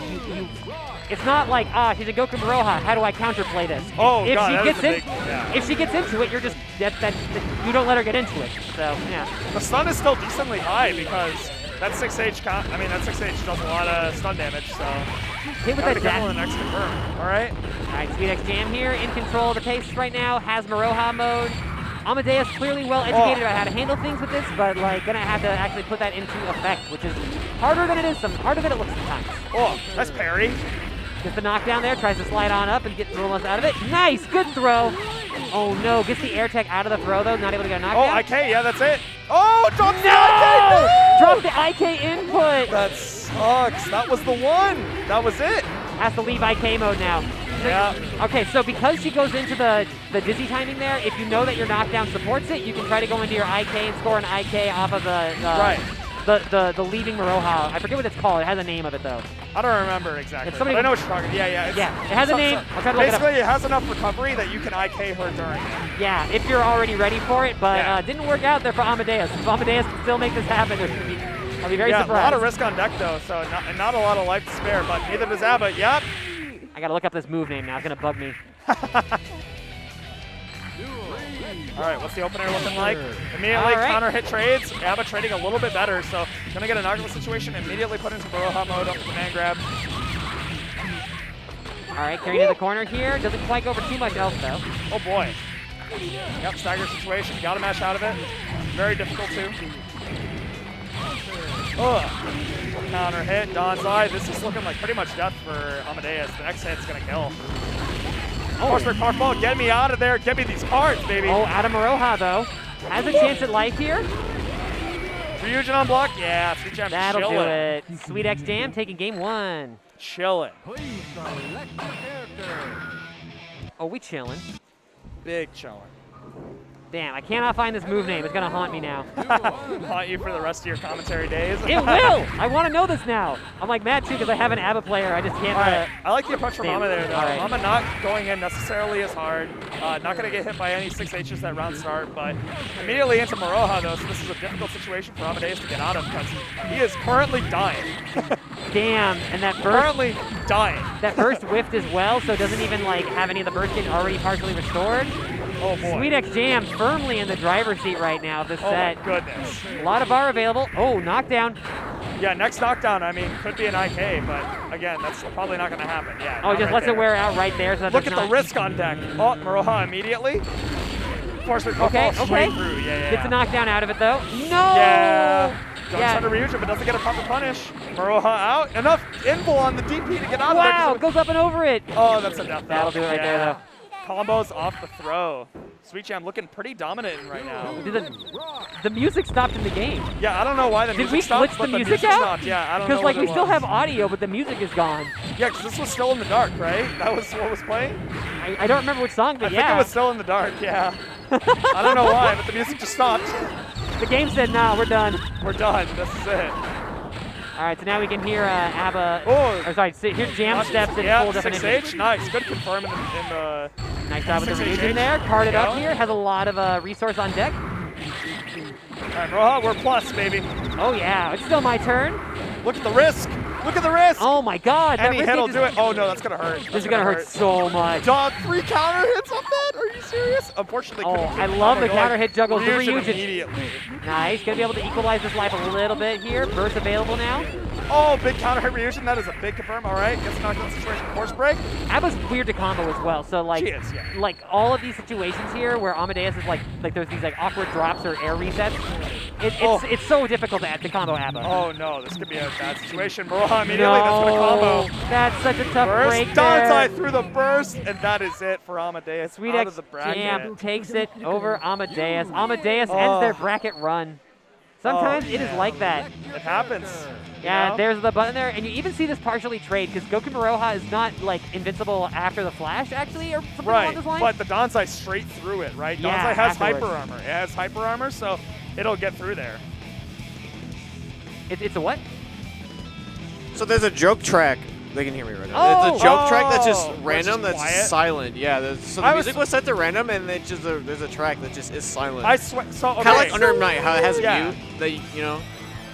Speaker 1: it's not like, she's a Goku Maroha, how do I counterplay this?
Speaker 2: Oh,
Speaker 1: if
Speaker 2: God,
Speaker 1: she
Speaker 2: that
Speaker 1: gets
Speaker 2: is a big, yeah.
Speaker 1: If she gets into it, you're just, you don't let her get into it. So, yeah.
Speaker 2: The stun is still decently high because that 6H, that 6H does a lot of stun damage, so.
Speaker 1: Hit with that
Speaker 2: dash. The next confirm. All right,
Speaker 1: sweetxjam here, in control of the pace right now, has Maroha mode. Amadeus clearly well educated about how to handle things with this, but like gonna have to actually put that into effect, which is harder than it looks sometimes.
Speaker 2: Oh, that's parry.
Speaker 1: Gets the knockdown there, tries to slide on up and get almost out of it. Nice, good throw. Oh no, gets the air tech out of the throw though, not able to get a knockdown.
Speaker 2: Oh, IK, yeah, that's it. Oh, drops the IK,
Speaker 1: No!
Speaker 2: no!
Speaker 1: Dropped the IK input.
Speaker 2: That sucks. That was the one. That was it.
Speaker 1: Has to leave IK mode now.
Speaker 2: Yeah.
Speaker 1: Okay, so because she goes into the dizzy timing there, if you know that your knockdown supports it, you can try to go into your IK and score an IK off of the leaving Maroha. I forget what it's called. It has a name of it though.
Speaker 2: I don't remember exactly. But I know what you're talking. Yeah.
Speaker 1: It has a name. I'll try to look it up.
Speaker 2: Basically, it has enough recovery that you can IK her during it.
Speaker 1: Yeah, if you're already ready for it, but didn't work out there for Amadeus. If Amadeus can still make this happen, I'll be very surprised.
Speaker 2: A lot of risk on deck though, so not a lot of life to spare, but neither does Abba. Yep.
Speaker 1: I gotta look up this move name now. It's gonna bug me.
Speaker 2: All right, what's the opener looking like? Immediately counter hit trades. Abba trading a little bit better, so gonna get a knockdown situation. Immediately put into Maroha mode up with the man grab.
Speaker 1: All right, carrying to the corner here. Doesn't quite go for too much else though.
Speaker 2: Oh boy. Yep, stagger situation. Gotta mash out of it. Very difficult too. Counter hit, Don's eye. This is looking like pretty much death for Amadeus. The next hit's gonna kill. Horseback park ball, get me out of there. Get me these cards, baby.
Speaker 1: Oh, out of Maroha though. Has a chance at life here.
Speaker 2: Ryujin on block. Yeah, sweetxjam
Speaker 1: That'll
Speaker 2: chilling.
Speaker 1: do it. sweetxjam taking game one.
Speaker 2: Chilling.
Speaker 1: Oh, we chilling.
Speaker 2: Big chilling.
Speaker 1: Damn, I cannot find this move name. It's gonna haunt me now.
Speaker 2: Haunt you for the rest of your commentary days.
Speaker 1: It will! I want to know this now. I'm like mad too because I have an ABBA player. I just can't.
Speaker 2: All right. I like the approach from Mama there though.
Speaker 1: All right.
Speaker 2: Mama not going in necessarily as hard. Not going to get hit by any 6Hs that round start, but immediately into Maroha though, so this is a difficult situation for Amadeus to get out of because he is currently dying.
Speaker 1: Damn, and that burst.
Speaker 2: Currently dying.
Speaker 1: That burst whiffed as well, so it doesn't even like have any of the burst getting already partially restored.
Speaker 2: Oh boy.
Speaker 1: sweetxjam firmly in the driver's seat right now of this set.
Speaker 2: Oh my goodness.
Speaker 1: A lot of bar available. Oh, knockdown.
Speaker 2: Yeah, next knockdown, I mean, could be an IK, but again, that's probably not going to happen. Yeah.
Speaker 1: Oh, just lets it wear out right there. So
Speaker 2: look at the risk on deck. Oh, Maroha immediately. Force
Speaker 1: okay.
Speaker 2: straight through. Yeah.
Speaker 1: Gets a knockdown out of it though. No!
Speaker 2: Yeah. Jumps under Ryujin, but doesn't get a proper punish. Maroha out. Enough invul on the DP to get out of there.
Speaker 1: Wow, goes up and over it.
Speaker 2: Oh, that's a death.
Speaker 1: That'll do it right there though.
Speaker 2: Combos off the throw. sweetxjam looking pretty dominant right now.
Speaker 1: The music stopped in the game.
Speaker 2: Yeah, I don't know why the music stopped.
Speaker 1: Did we glitch the music out?
Speaker 2: Stopped. Yeah, I don't know.
Speaker 1: Because like we still have audio, but the music is gone.
Speaker 2: Yeah, because this was still in the dark, right? That was what was playing?
Speaker 1: I don't remember which song, but
Speaker 2: I think it was still in the dark, yeah. I don't know why, but the music just stopped.
Speaker 1: The game said, nah, we're done.
Speaker 2: We're done. This is it.
Speaker 1: All right, so now we can hear Abba.
Speaker 2: Oh,
Speaker 1: or sorry, here's Jam steps in full definition.
Speaker 2: 6H, nice. Good confirm in the
Speaker 1: nice job with the Ryujin there. Carded up here. Has a lot of resource on deck.
Speaker 2: All right, Maroha, we're plus, baby.
Speaker 1: Oh, yeah. It's still my turn.
Speaker 2: Look at the risk. Look at the risk.
Speaker 1: Oh, my God.
Speaker 2: Any hit will do it. Oh, no, that's going to hurt.
Speaker 1: This is going to hurt so much.
Speaker 2: Dog, 3 counter hits on that? Are you serious? Unfortunately,
Speaker 1: I love the counter hit juggles. The Ryujin.
Speaker 2: Immediately.
Speaker 1: Nice. Going to be able to equalize this life a little bit here. Burst available now.
Speaker 2: Oh, big counter hit Ryujin. That is a big confirm. All right. Gets knocked out situation. Force break.
Speaker 1: Abba's weird to combo as well. So, like,
Speaker 2: she is, yeah.
Speaker 1: Like all of these situations here where Amadeus is like there's these like awkward drops or air resets. It's so difficult to combo Abba.
Speaker 2: Oh, no. This could be a bad situation. Maroha immediately. That's going to combo.
Speaker 1: That's such a tough break
Speaker 2: Donsai
Speaker 1: there.
Speaker 2: through the burst, and that is it for Amadeus. Out of the bracket.
Speaker 1: sweetxjam takes it over Amadeus. Amadeus ends their bracket run. Sometimes it is like that.
Speaker 2: It happens.
Speaker 1: Yeah,
Speaker 2: you know?
Speaker 1: there's the button there, and you even see this partially trade because Goku Maroha is not like invincible after the flash, actually, or something along those lines.
Speaker 2: But the Donsai straight through it, right?
Speaker 1: Yeah,
Speaker 2: Donsai has
Speaker 1: afterwards.
Speaker 2: hyper armor. It has hyper armor, so it'll get through there.
Speaker 1: It's a what?
Speaker 3: So there's a joke track. They can hear me right now.
Speaker 1: Oh!
Speaker 3: It's a joke track that's just
Speaker 2: Oh,
Speaker 3: random,
Speaker 2: which is
Speaker 3: that's
Speaker 2: quiet?
Speaker 3: just silent. Yeah, so the
Speaker 2: I was-
Speaker 3: music was set to random, and it just there's a track that just is silent.
Speaker 2: I swear. So okay.
Speaker 3: Kind of like Under Night, how it has
Speaker 2: Yeah.
Speaker 3: mute that you know.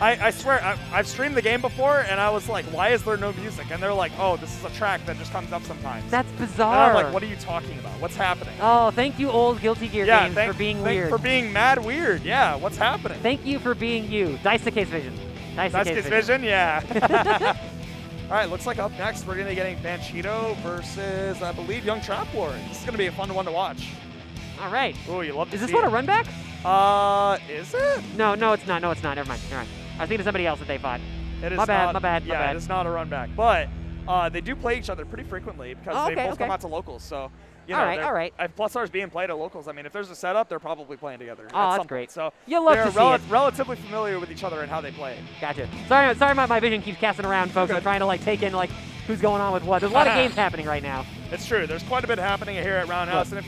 Speaker 2: I swear, I've streamed the game before, and I was like, why is there no music? And they're like, oh, this is a track that just comes up sometimes.
Speaker 1: That's
Speaker 2: and
Speaker 1: bizarre.
Speaker 2: I'm like, what are you talking about? What's happening?
Speaker 1: Oh, thank you, old Guilty Gear games, for being weird.
Speaker 2: For being mad weird. Yeah, what's happening?
Speaker 1: Thank you for being you. Daisuke's Vision.
Speaker 2: Daisuke's Vision, yeah. All right, looks like up next we're going to be getting Banchito versus, I believe, Young Trap War. This is going to be a fun one to watch.
Speaker 1: All right.
Speaker 2: Ooh, you love to
Speaker 1: Is this
Speaker 2: see
Speaker 1: one a
Speaker 2: it.
Speaker 1: run back?
Speaker 2: Is it?
Speaker 1: No, it's not. No, it's not. Never mind. I was thinking of somebody else that they fought.
Speaker 2: It is
Speaker 1: My bad,
Speaker 2: not,
Speaker 1: my bad, my
Speaker 2: Yeah,
Speaker 1: bad.
Speaker 2: it is not a run back. But they do play each other pretty frequently because
Speaker 1: Oh,
Speaker 2: they
Speaker 1: okay,
Speaker 2: both come
Speaker 1: okay.
Speaker 2: out to locals. So, you know,
Speaker 1: All right.
Speaker 2: If +R is being played at locals, I mean, if there's a setup, they're probably playing together.
Speaker 1: Oh,
Speaker 2: at
Speaker 1: that's
Speaker 2: some
Speaker 1: great.
Speaker 2: Point. So
Speaker 1: You'll love
Speaker 2: they're
Speaker 1: to see it.
Speaker 2: relatively familiar with each other and how they play.
Speaker 1: Gotcha. Sorry, my vision keeps casting around, folks. I'm trying to like take in like who's going on with what. There's a lot of games happening right now.
Speaker 2: It's true. There's quite a bit happening here at Roundhouse, and if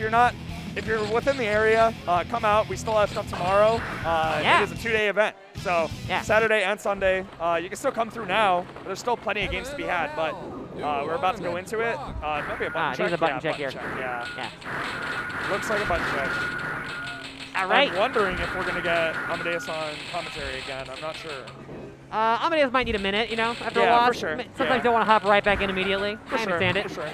Speaker 2: you're within the area, come out. We still have stuff tomorrow.
Speaker 1: Yeah.
Speaker 2: It is a 2-day event, so
Speaker 1: Yeah.
Speaker 2: Saturday and Sunday. You can still come through now. There's still plenty of games to be had, but we're about to go into it. Maybe a button check.
Speaker 1: There's a button check here.
Speaker 2: Yeah.
Speaker 1: Yeah.
Speaker 2: Looks like a button check.
Speaker 1: All right.
Speaker 2: I'm wondering if we're gonna get Amadeus on commentary again. I'm not sure.
Speaker 1: Amadeus might need a minute, you know, after a
Speaker 2: Yeah,
Speaker 1: loss.
Speaker 2: for sure.
Speaker 1: Sometimes
Speaker 2: Yeah.
Speaker 1: don't want to hop right back in immediately.
Speaker 2: For
Speaker 1: I understand
Speaker 2: sure,
Speaker 1: it.
Speaker 2: For sure.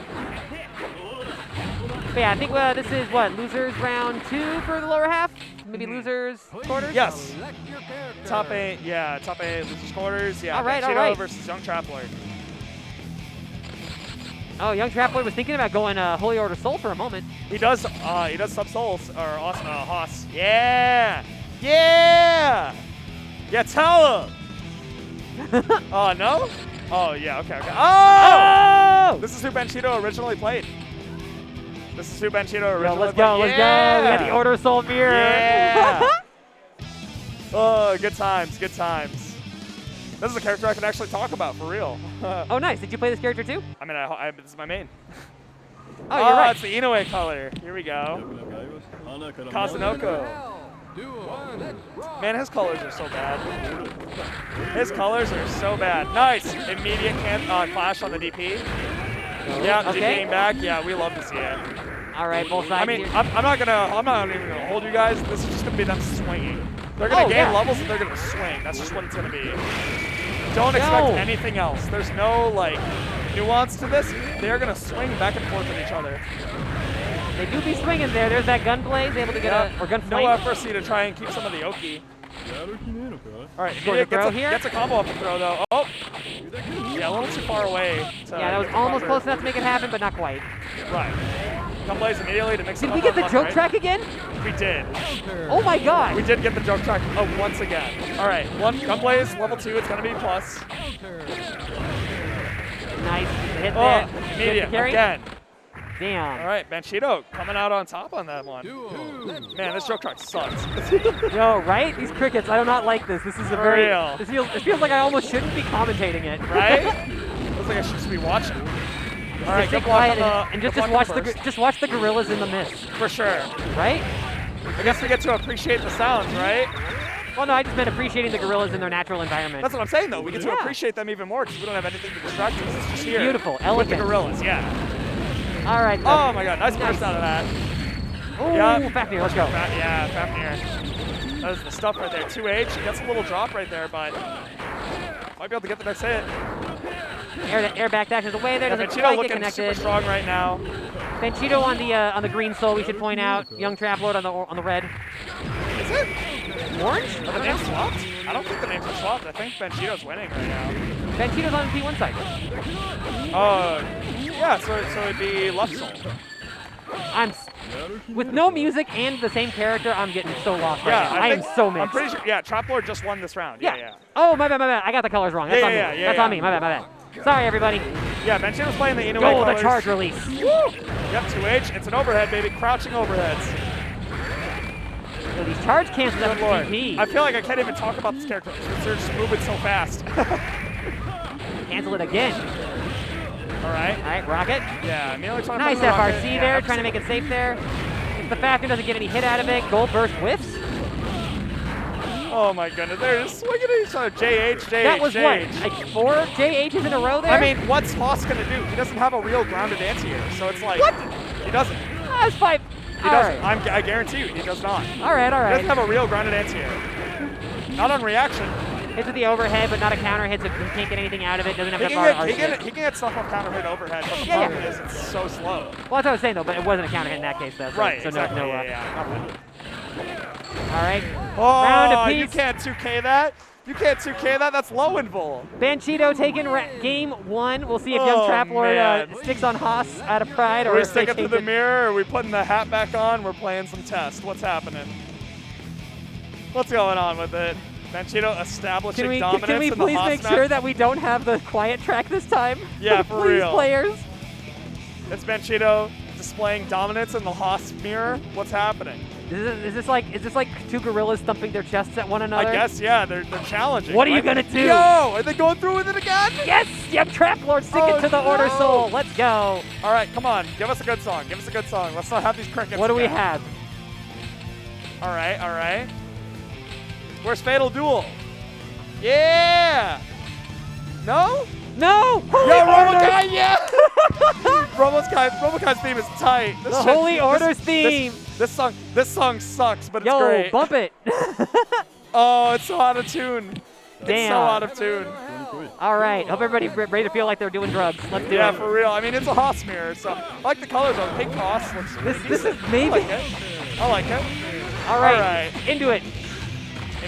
Speaker 1: But yeah, I think this is losers round 2 for the lower half. Maybe losers quarters.
Speaker 2: Yes. Top 8. Yeah. Top 8 losers quarters. Yeah.
Speaker 1: All right.
Speaker 2: Banchito versus Young Trap Lord.
Speaker 1: Oh, Young Trap Boy was thinking about going Holy Order Soul for a moment.
Speaker 2: He does sub souls or Haas. Yeah. Yeah. Yeah. Tell him. Oh no. Oh yeah. Okay. Oh. This is who Banchito originally played. This is who Banchito originally
Speaker 1: Let's
Speaker 2: played.
Speaker 1: go. We got the Order Soul mirror.
Speaker 2: Yeah. Oh, good times. Good times. This is a character I can actually talk about for real.
Speaker 1: Oh, nice. Did you play this character too?
Speaker 2: I mean, this is my main.
Speaker 1: Oh, you're right.
Speaker 2: It's the Inoue color. Here we go. Kazunoko. Man, his colors are so bad. His colors are so bad. Nice. Immediate clash on the DP. Yeah,
Speaker 1: Okay.
Speaker 2: DPing back. Yeah, we love to see it.
Speaker 1: All right, both sides.
Speaker 2: I mean,
Speaker 1: here.
Speaker 2: I'm not even gonna hold you guys. This is just gonna be them swinging. They're gonna gain levels and they're gonna swing. That's just what it's gonna be. Don't expect anything else. There's no like nuance to this. They're gonna swing back and forth with each other.
Speaker 1: They do be swinging there. There's that gun blaze, able to get or gun
Speaker 2: no
Speaker 1: flame.
Speaker 2: FRC to try and keep some of the Oki.
Speaker 1: Score
Speaker 2: All right,
Speaker 1: the
Speaker 2: Immediate
Speaker 1: throw here.
Speaker 2: gets a combo up the throw though. Oh, yeah, a little too far away.
Speaker 1: Yeah, that was almost close enough to make it happen, but not quite.
Speaker 2: Right. Gun blaze immediately to mix it
Speaker 1: Did
Speaker 2: up
Speaker 1: we get
Speaker 2: on
Speaker 1: the
Speaker 2: left,
Speaker 1: joke
Speaker 2: right.
Speaker 1: track again?
Speaker 2: We did.
Speaker 1: Oh my god.
Speaker 2: We did get the joke track once again. All right, gun blaze level 2. It's gonna be plus.
Speaker 1: Nice hit
Speaker 2: Oh,
Speaker 1: there.
Speaker 2: immediate
Speaker 1: Carry.
Speaker 2: again.
Speaker 1: Damn.
Speaker 2: All right, Banchito coming out on top on that one. Man, this joke track sucks.
Speaker 1: Yo, right? These crickets, I do not like this. This is a
Speaker 2: For
Speaker 1: very.
Speaker 2: real.
Speaker 1: It feels like I almost shouldn't be commentating it.
Speaker 2: Right? Looks like I should just be watching. All right,
Speaker 1: Stay
Speaker 2: good block
Speaker 1: quiet
Speaker 2: on the,
Speaker 1: and
Speaker 2: good
Speaker 1: just
Speaker 2: block
Speaker 1: watch
Speaker 2: on burst.
Speaker 1: just watch the gorillas in the mist,
Speaker 2: For sure.
Speaker 1: right?
Speaker 2: I guess we get to appreciate the sounds, right?
Speaker 1: Well, no, I just meant appreciating the gorillas in their natural environment.
Speaker 2: That's what I'm saying, though. We get to
Speaker 1: Yeah.
Speaker 2: appreciate them even more because we don't have anything to distract us. It's just here.
Speaker 1: Beautiful,
Speaker 2: With
Speaker 1: elegant.
Speaker 2: the gorillas, yeah.
Speaker 1: All right.
Speaker 2: Oh my God, nice burst out of that.
Speaker 1: Ooh,
Speaker 2: Yeah.
Speaker 1: Fafnir, let's go.
Speaker 2: Yeah, Fafnir. That is the stuff right there. 2H. He gets a little drop right there, but might be able to get the next hit.
Speaker 1: Air back dashes away there, doesn't
Speaker 2: Banchito
Speaker 1: quite get
Speaker 2: looking
Speaker 1: connected.
Speaker 2: super strong right now.
Speaker 1: Banchito on the green soul, we should point out. Young Trap Lord on the red.
Speaker 2: Is it?
Speaker 1: Orange?
Speaker 2: Are the names swapped? I don't think the names are swapped. I think Banchito's winning right now.
Speaker 1: Banchito's on the P1 side.
Speaker 2: Oh, yeah, so it'd be left soul.
Speaker 1: With no music and the same character, I'm getting so lost right
Speaker 2: Yeah,
Speaker 1: now. I am so mixed.
Speaker 2: I'm pretty sure, yeah, Trap Lord just won this round. Yeah.
Speaker 1: Oh, my bad. I got the colors wrong. That's on me.
Speaker 2: Yeah,
Speaker 1: That's on me. My bad. Sorry, everybody.
Speaker 2: Yeah, Banchito's playing the Inoue
Speaker 1: Oh, the
Speaker 2: colors.
Speaker 1: charge release.
Speaker 2: Woo! Yep, 2H. It's an overhead, baby. Crouching overheads.
Speaker 1: So these charge cancels out
Speaker 2: Good lord.
Speaker 1: DP.
Speaker 2: I feel like I can't even talk about this character because they're just moving so fast.
Speaker 1: Cancel it again.
Speaker 2: All right.
Speaker 1: All right, Rocket.
Speaker 2: Yeah, immediately trying to
Speaker 1: Nice
Speaker 2: put the rocket.
Speaker 1: FRC
Speaker 2: Yeah,
Speaker 1: there, trying to make it safe there. If the Fafnir doesn't get any hit out of it, Gold Burst whiffs.
Speaker 2: Oh my goodness, they're just swinging at each other. JH.
Speaker 1: That was what, like 4 JHs in a row there?
Speaker 2: I mean, what's Hoss gonna do? He doesn't have a real grounded anti-air, so it's like,
Speaker 1: What?
Speaker 2: He doesn't.
Speaker 1: That's 5.
Speaker 2: He doesn't. I guarantee you, he does not.
Speaker 1: All right, all
Speaker 2: He
Speaker 1: right.
Speaker 2: doesn't have a real grounded anti-air. Not on reaction.
Speaker 1: Hits with the overhead, but not a counter hit, so he can't get anything out of it. Doesn't have
Speaker 2: He
Speaker 1: enough
Speaker 2: can,
Speaker 1: RC.
Speaker 2: he can get stuff off counter hit overhead, but the
Speaker 1: Yeah,
Speaker 2: problem
Speaker 1: yeah.
Speaker 2: is it's so slow.
Speaker 1: Well, that's what I was saying, though, but it wasn't a counter hit in that case, though. So,
Speaker 2: Right,
Speaker 1: so
Speaker 2: exactly.
Speaker 1: no,
Speaker 2: Yeah.
Speaker 1: All right.
Speaker 2: Oh,
Speaker 1: Round apiece.
Speaker 2: you can't 2K that. You can't 2K that. That's low in Vol.
Speaker 1: Banchito taking game 1. We'll see if
Speaker 2: Oh,
Speaker 1: Young Trap Lord
Speaker 2: man.
Speaker 1: sticks on Haas out of pride,
Speaker 2: Are
Speaker 1: or
Speaker 2: we
Speaker 1: if they
Speaker 2: sticking to
Speaker 1: change
Speaker 2: the
Speaker 1: it.
Speaker 2: mirror? Are we putting the hat back on? We're playing some test. What's happening? What's going on with it? Banchito establishing
Speaker 1: Can we
Speaker 2: dominance in the
Speaker 1: please
Speaker 2: Haas
Speaker 1: make
Speaker 2: map.
Speaker 1: sure that we don't have the quiet track this time?
Speaker 2: Yeah, for
Speaker 1: please,
Speaker 2: real.
Speaker 1: players.
Speaker 2: It's Banchito displaying dominance in the Haas mirror. What's happening?
Speaker 1: Is this like two gorillas thumping their chests at one another?
Speaker 2: I guess, yeah, they're challenging.
Speaker 1: What are you
Speaker 2: right?
Speaker 1: gonna do?
Speaker 2: Yo, are they going through with it again?
Speaker 1: Yes! Young Trap Lord sticking to the Order
Speaker 2: no.
Speaker 1: Soul. Let's go.
Speaker 2: All right, come on. Give us a good song. Give us a good song. Let's not have these crickets.
Speaker 1: What do we
Speaker 2: again.
Speaker 1: have?
Speaker 2: All right, all right. Where's Fatal Duel? Yeah! No?
Speaker 1: No! Holy
Speaker 2: Yo,
Speaker 1: Order!
Speaker 2: Robokai, yeah! Robokai's theme is tight. This
Speaker 1: The
Speaker 2: shit-
Speaker 1: Holy Order's theme.
Speaker 2: This song sucks, but it's
Speaker 1: Yo,
Speaker 2: great.
Speaker 1: bump it.
Speaker 2: Oh, it's so out of tune. It's
Speaker 1: Damn.
Speaker 2: so out of tune.
Speaker 1: All right. Hope everybody ready to feel like they're doing drugs. Let's do
Speaker 2: Yeah,
Speaker 1: it.
Speaker 2: for real. I mean, it's a Haas mirror, so I like the colors on pink Haas. Looks
Speaker 1: This
Speaker 2: decent.
Speaker 1: is maybe.
Speaker 2: I like it. I like it.
Speaker 1: All right.
Speaker 2: All right.
Speaker 1: Into it.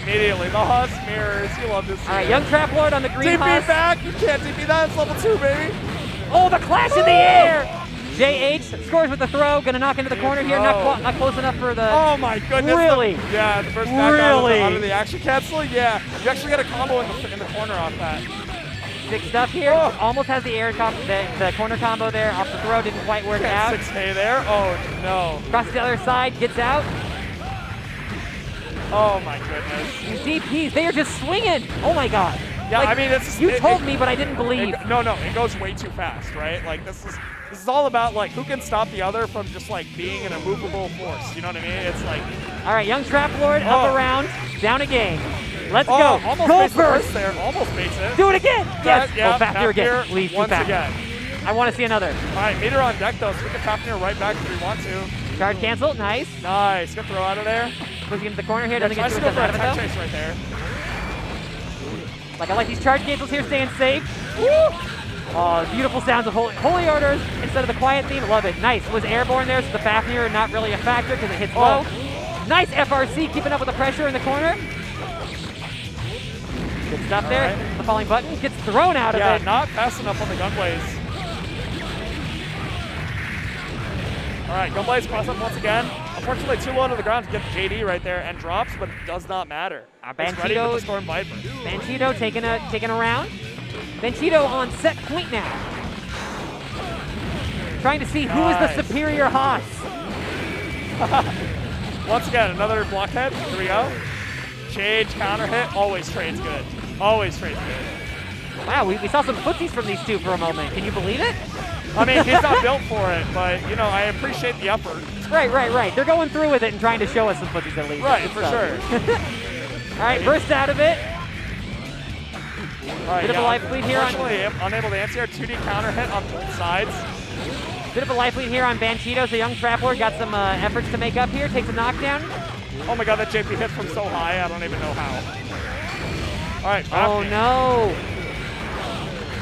Speaker 2: Immediately, the Haas mirrors. You love this.
Speaker 1: All right. Young Trap Lord on the green
Speaker 2: DP
Speaker 1: Haas.
Speaker 2: back. You can't DP that. It's level 2, baby.
Speaker 1: Oh, the clash in the air. JH scores with the throw. Gonna knock into the corner here. Not close enough for the.
Speaker 2: Oh my goodness.
Speaker 1: Really?
Speaker 2: Yeah, the first back
Speaker 1: Really?
Speaker 2: out of the action cancel. Yeah, you actually get a combo in the corner off that.
Speaker 1: Big stuff here.
Speaker 2: Oh.
Speaker 1: Almost has the air the corner combo there off the throw. Didn't quite work out.
Speaker 2: 6K there. Oh no.
Speaker 1: Across to the other side. Gets out.
Speaker 2: Oh my goodness.
Speaker 1: These DPs, they are just swinging. Oh my God.
Speaker 2: Yeah,
Speaker 1: Like,
Speaker 2: I mean, it's
Speaker 1: you told me, but I didn't believe.
Speaker 2: No, it goes way too fast, right? Like this is all about like who can stop the other from just like being an immovable force. You know what I mean? It's like
Speaker 1: All right, Young Trap Lord up around, down again. Let's go.
Speaker 2: almost
Speaker 1: Go
Speaker 2: makes the
Speaker 1: first.
Speaker 2: burst there. Almost makes it.
Speaker 1: Do it again. Yes.
Speaker 2: Yeah,
Speaker 1: oh, Fafnir again.
Speaker 2: Fafnir
Speaker 1: Please,
Speaker 2: once
Speaker 1: Fafnir.
Speaker 2: again.
Speaker 1: I want to see another.
Speaker 2: All right, meter on deck though, so we can Fafnir right back if we want to.
Speaker 1: Charge cancel. Nice.
Speaker 2: Nice. Good throw out of there.
Speaker 1: Pushing into the corner here. Doesn't
Speaker 2: Tries
Speaker 1: get
Speaker 2: to
Speaker 1: too
Speaker 2: go
Speaker 1: much
Speaker 2: for a
Speaker 1: out of it
Speaker 2: tech
Speaker 1: though.
Speaker 2: chase right there.
Speaker 1: Like I like these charge cancels here, staying safe.
Speaker 2: Woo!
Speaker 1: Oh, beautiful sounds of holy orders instead of the quiet theme. Love it. Nice. Was airborne there, so the Fafnir not really a factor because it hits low. Nice FRC keeping up with the pressure in the corner. Good stuff there.
Speaker 2: right.
Speaker 1: The falling button gets thrown out of
Speaker 2: Yeah,
Speaker 1: it.
Speaker 2: not fast enough on the gunblaze. All right, gunblaze cross up once again. Unfortunately, too low to the ground to get the JD right there and drops, but it does not matter. It's ready
Speaker 1: Banchito-
Speaker 2: with the Storm Viper.
Speaker 1: Banchito taking a round. Banchito on set point now. Trying to see who is
Speaker 2: Nice.
Speaker 1: the superior Haas.
Speaker 2: Once again, another blockhead. Here we go. Change, counter hit, always trades good. Always trades good.
Speaker 1: Wow, we saw some footsies from these two for a moment. Can you believe it?
Speaker 2: I mean, he's not built for it, but, you know, I appreciate the effort.
Speaker 1: Right. They're going through with it and trying to show us some footsies at least.
Speaker 2: Right,
Speaker 1: Good
Speaker 2: for
Speaker 1: stuff.
Speaker 2: sure.
Speaker 1: All right, burst out of it.
Speaker 2: All right,
Speaker 1: Bit of a life lead here on-
Speaker 2: Unfortunately, unable to answer. 2D counter hit on both sides.
Speaker 1: Bit of a life lead here on Banchito, so Young Trap Lord got some efforts to make up here. Takes a knockdown.
Speaker 2: Oh my god, that JP hit from so high, I don't even know how. All right,
Speaker 1: Oh
Speaker 2: Fafnir.
Speaker 1: no.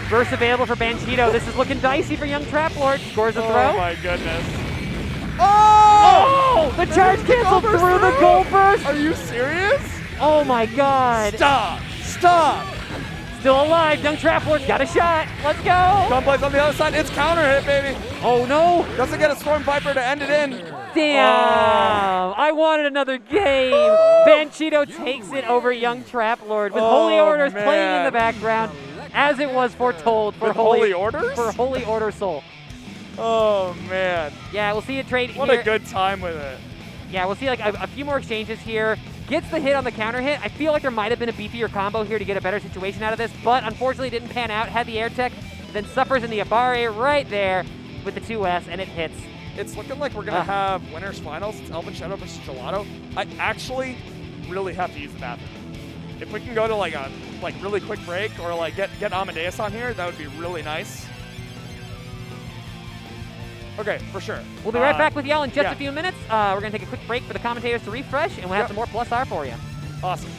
Speaker 1: Burst available for Banchito. This is looking dicey for Young Trap Lord. Scores a throw.
Speaker 2: Oh my goodness.
Speaker 1: Oh! The charge canceled
Speaker 2: Gold burst
Speaker 1: through the
Speaker 2: through?
Speaker 1: gold burst.
Speaker 2: Are you serious?
Speaker 1: Oh my God.
Speaker 2: Stop! Stop!
Speaker 1: Still alive. Young Trap Lord's got a shot. Let's go.
Speaker 2: Gunblaze on the other side. It's counter hit, baby.
Speaker 1: Oh no.
Speaker 2: Doesn't get a Storm Viper to end it in.
Speaker 1: Damn! I wanted another game. Banchito takes it over Young Trap Lord with Holy
Speaker 2: Oh,
Speaker 1: Orders playing in
Speaker 2: man.
Speaker 1: the background. as it was foretold for
Speaker 2: With Holy Orders?
Speaker 1: For Holy Order Soul.
Speaker 2: Oh, man.
Speaker 1: Yeah, we'll see it trade
Speaker 2: What
Speaker 1: here.
Speaker 2: a good time with it.
Speaker 1: Yeah, we'll see like a few more exchanges here. Gets the hit on the counter hit. I feel like there might have been a beefier combo here to get a better situation out of this, but unfortunately didn't pan out. Had the air tech, then suffers in the Abare right there with the 2S, and it hits.
Speaker 2: It's looking like we're going to have winners finals. It's ElvenShadow versus Gelato. I actually really have to use the bathroom. If we can go to like a really quick break or like get Amadeus on here, that would be really nice. Okay, for sure.
Speaker 1: We'll be right back with y'all in just a few minutes. We're going to take a quick break for the commentators to refresh, and we'll have some more plus R for you.
Speaker 2: Awesome.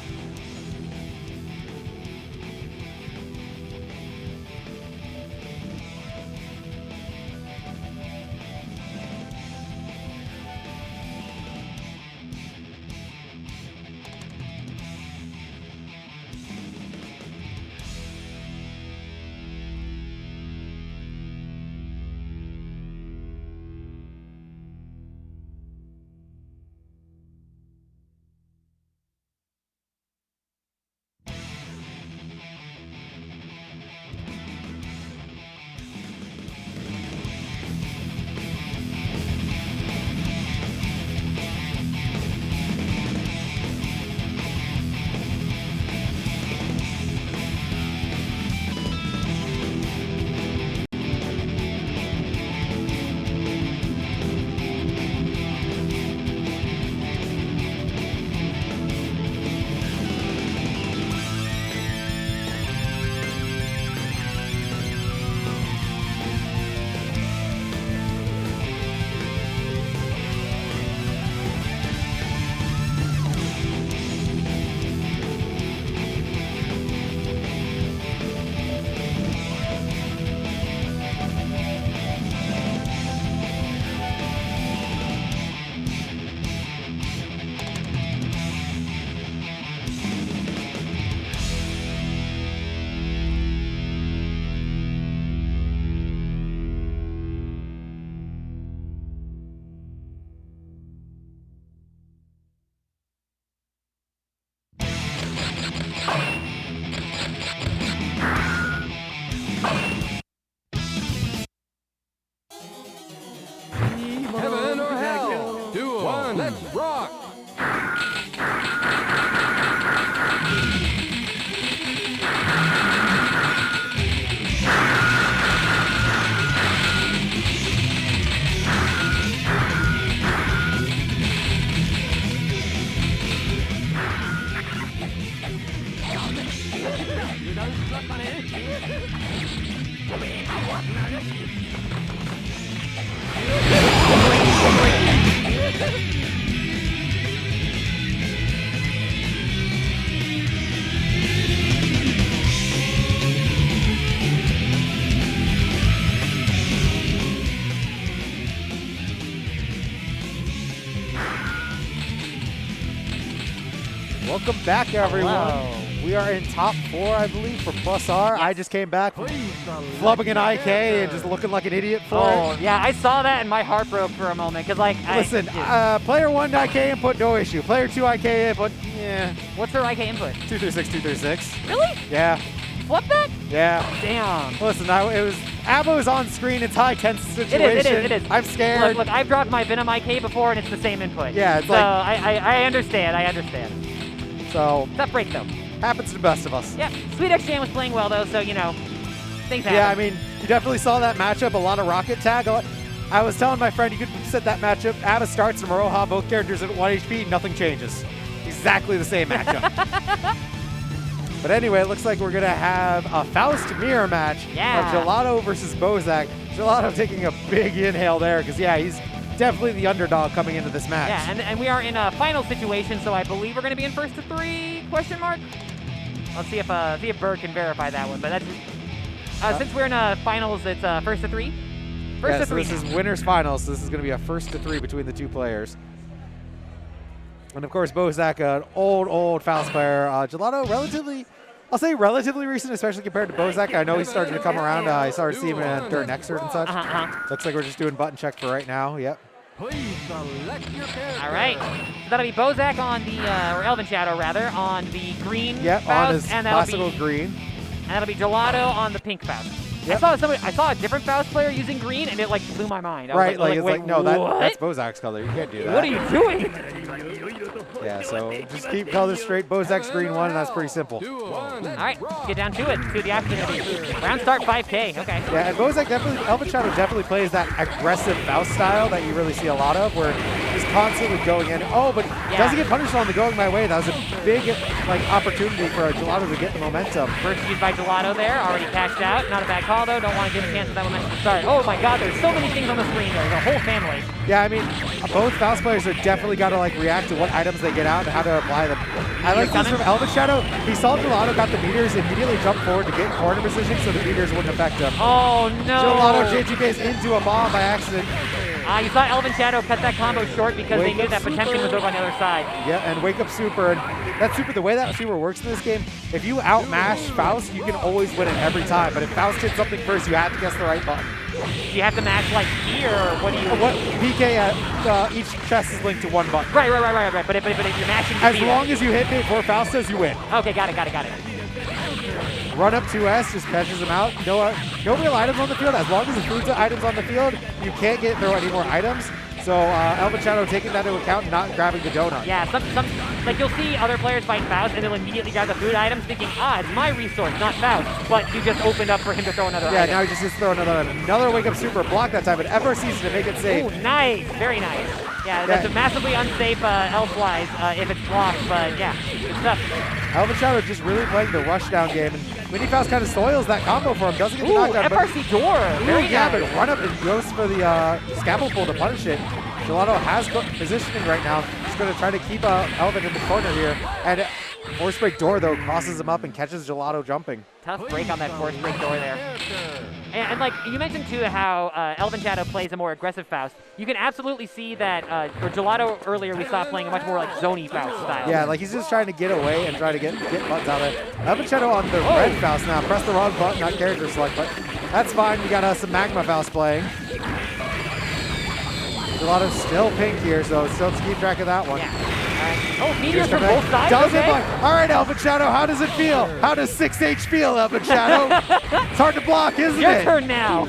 Speaker 4: Heaven or hell? Duo. One. Let's rock.
Speaker 5: Welcome back, everyone.
Speaker 1: Hello.
Speaker 5: We are in top 4, I believe, for Plus R. I just came back from flubbing an IK and just looking like an idiot for it.
Speaker 1: Yeah, I saw that and my heart broke for a moment because, like,
Speaker 5: Listen, player 1 IK input, no issue. Player 2 IK input, yeah.
Speaker 1: what's her IK input?
Speaker 5: 236, 236.
Speaker 1: Really?
Speaker 5: Yeah,
Speaker 1: You flipped that?
Speaker 5: yeah.
Speaker 1: Damn.
Speaker 5: Listen, it was ammo's on screen. It's high tense situation.
Speaker 1: It is.
Speaker 5: I'm scared.
Speaker 1: Look, I've dropped my Venom IK before and it's the same input.
Speaker 5: Yeah, it's
Speaker 1: so
Speaker 5: like-
Speaker 1: I understand.
Speaker 5: So,
Speaker 1: Tough break though.
Speaker 5: happens to the best of us.
Speaker 1: Yeah, sweetxjam was playing well though, so you know, things happen.
Speaker 5: Yeah, I mean, you definitely saw that matchup. A lot of rocket tag. I was telling my friend you could set that matchup. Ada starts and Maroha, both characters at 1 HP, nothing changes. Exactly the same matchup. But anyway, it looks like we're going to have a Faust mirror match
Speaker 1: Yeah.
Speaker 5: of Gelato versus Bozak. Gelato taking a big inhale there because, yeah, he's definitely the underdog coming into this match.
Speaker 1: Yeah, and we are in a final situation, so I believe we're going to be in first to 3, question mark? Let's see if Berg can verify that one, but that's, since we're in finals, it's first to 3? First
Speaker 5: Yeah,
Speaker 1: to
Speaker 5: so
Speaker 1: 3
Speaker 5: this
Speaker 1: now.
Speaker 5: is winners finals. So this is going to be a first to 3 between the two players. And of course, Bozak, an old Faust player. Gelato, relatively recent, especially compared to Bozak. I know he's starting to come around. I started seeing him during Exert and such. Looks like we're just doing button check for right now. Yep.
Speaker 4: Please select your character.
Speaker 1: All right, so that'll be Bozak on the, or ElvenShadow rather, on the green
Speaker 5: Yep,
Speaker 1: Faust,
Speaker 5: on his
Speaker 1: and that'll
Speaker 5: classical
Speaker 1: be
Speaker 5: green.
Speaker 1: And that'll be Gelato on the pink Faust.
Speaker 5: Yep.
Speaker 1: I saw a different Faust player using green, and it like blew my mind. I was
Speaker 5: Right, like it's
Speaker 1: wait,
Speaker 5: like, no,
Speaker 1: what?
Speaker 5: that's Bozak's color. You can't do that.
Speaker 1: What are you doing?
Speaker 5: Yeah, so just keep colors straight. Bozak's green 1, and that's pretty simple.
Speaker 1: All right, let's get down to it. See what the action is going to be. Round start 5K. Okay.
Speaker 5: Yeah, and Bozak definitely, ElvenShadow definitely plays that aggressive Faust style that you really see a lot of, where he's constantly going in. Oh, but doesn't get punished on the going my way. That was a big opportunity for Gelato to get the momentum.
Speaker 1: First used by Gelato there, already cashed out. Not a bad call though. Don't want to give a chance for that momentum to start. Oh my God, there's so many things on the screen there. There's a whole family.
Speaker 5: Yeah, I mean, both Faust players are definitely got to react to what items they get out and how to apply them. I like this from ElvenShadow. He saw Gelato got the meters, immediately jumped forward to get corner position so the meters wouldn't affect him.
Speaker 1: Oh no!
Speaker 5: Gelato JGK's into a bomb by accident.
Speaker 1: You saw ElvenShadow cut that combo short because they knew that Potemkin was over on the other side.
Speaker 5: Yeah, and Wake Up Super. And that super, the way that super works in this game, if you outmash Faust, you can always win it every time. But if Faust hits something first, you have to guess the right button.
Speaker 1: Do you have to match like here, or what do you?
Speaker 5: PK, each chest is linked to one button.
Speaker 1: Right. But if you're matching,
Speaker 5: as long as you hit it before Faust says, you win.
Speaker 1: Okay, got it.
Speaker 5: Run up 2S, just catches him out. No real items on the field. As long as the food's items on the field, you can't throw any more items. So ElvenShadow taking that into account and not grabbing the donut.
Speaker 1: Yeah, some like you'll see other players fight Faust and they'll immediately grab the food items thinking, it's my resource, not Faust. But you just opened up for him to throw another item.
Speaker 5: Yeah, now he just throw another Wake Up Super block that time, but ever sees to make it safe.
Speaker 1: Ooh, nice, very nice. Yeah, that's a massively unsafe elsewise if it's blocked, but yeah, good stuff.
Speaker 5: ElvenShadow just really playing the rushdown game, and Mini Faust kind of spoils that combo for him. Doesn't get the knockdown.
Speaker 1: FRC door. Very nice.
Speaker 5: But run up and goes for the scalpel pull to punish it. Gelato has good positioning right now. He's going to try to keep Elven in the corner here. And force break door, though, crosses him up and catches Gelato jumping.
Speaker 1: Tough break on that force break door there. And like you mentioned too, how ElvenShadow plays a more aggressive Faust. You can absolutely see that for Gelato earlier, we saw playing a much more like zony Faust style.
Speaker 5: Yeah, like he's just trying to get away and try to get buttons out of it. ElvenShadow on the red Faust now. Press the wrong button, not character select, but that's fine. We got some Magma Faust playing. Gelato's still pink here, so still to keep track of that one.
Speaker 1: Yeah. Oh, meteors from both sides.
Speaker 5: All right, ElvenShadow, how does it feel? How does 6H feel, ElvenShadow? It's hard to block, isn't it?
Speaker 1: Your turn now.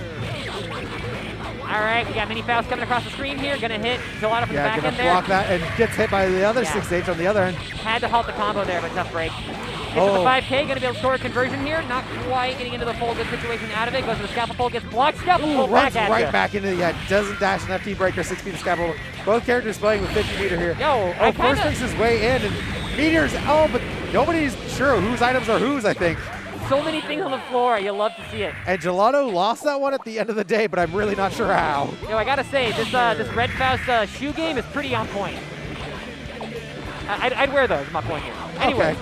Speaker 1: All right, we got Mini Faust coming across the screen here. Gonna hit Gelato from the back end there.
Speaker 5: Block that and gets hit by the other 6H on the other end.
Speaker 1: Had to halt the combo there, but tough break. Gets to the 5K, gonna be able to score a conversion here. Not quite getting into the full good situation out of it. Goes to the scalpel pull, gets blocked. Scalpel pull
Speaker 5: runs
Speaker 1: back at
Speaker 5: right
Speaker 1: you.
Speaker 5: back into the doesn't dash an FT breaker, 6 feet of scalpel. Both characters playing with 50 meter here. Force breaks his way in and meters. But nobody's sure whose items are whose, I think.
Speaker 1: So many things on the floor. You love to see it.
Speaker 5: And Gelato lost that one at the end of the day, but I'm really not sure how.
Speaker 1: I gotta say, this Red Faust shoe game is pretty on point. I'd wear those, is my point here. Anyway,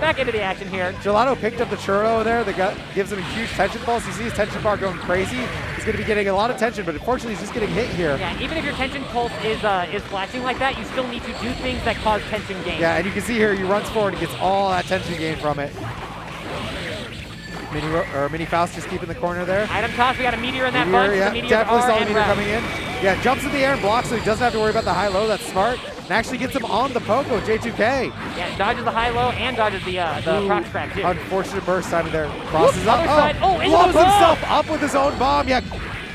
Speaker 1: back into the action here.
Speaker 5: Gelato picked up the churro there. That gives him a huge tension pulse. You see his tension bar going crazy. He's going to be getting a lot of tension, but unfortunately he's just getting hit here.
Speaker 1: Yeah, even if your tension pulse is flashing like that, you still need to do things that cause tension gain.
Speaker 5: Yeah, and you can see here he runs forward and gets all that tension gain from it. Mini Faust just keeping the corner there.
Speaker 1: Item toss, we got a meteor in that bunch.
Speaker 5: Yeah,
Speaker 1: meteor
Speaker 5: definitely saw the
Speaker 1: and
Speaker 5: meteor coming in. Yeah, jumps in the air and blocks so he doesn't have to worry about the high-low. That's smart. And actually gets him on the Poco, J2K.
Speaker 1: Yeah, dodges the high-low and dodges the proc scrap too.
Speaker 5: Unfortunate burst time there. Crosses up.
Speaker 1: Side.
Speaker 5: Blows himself up with his own bomb. Yeah,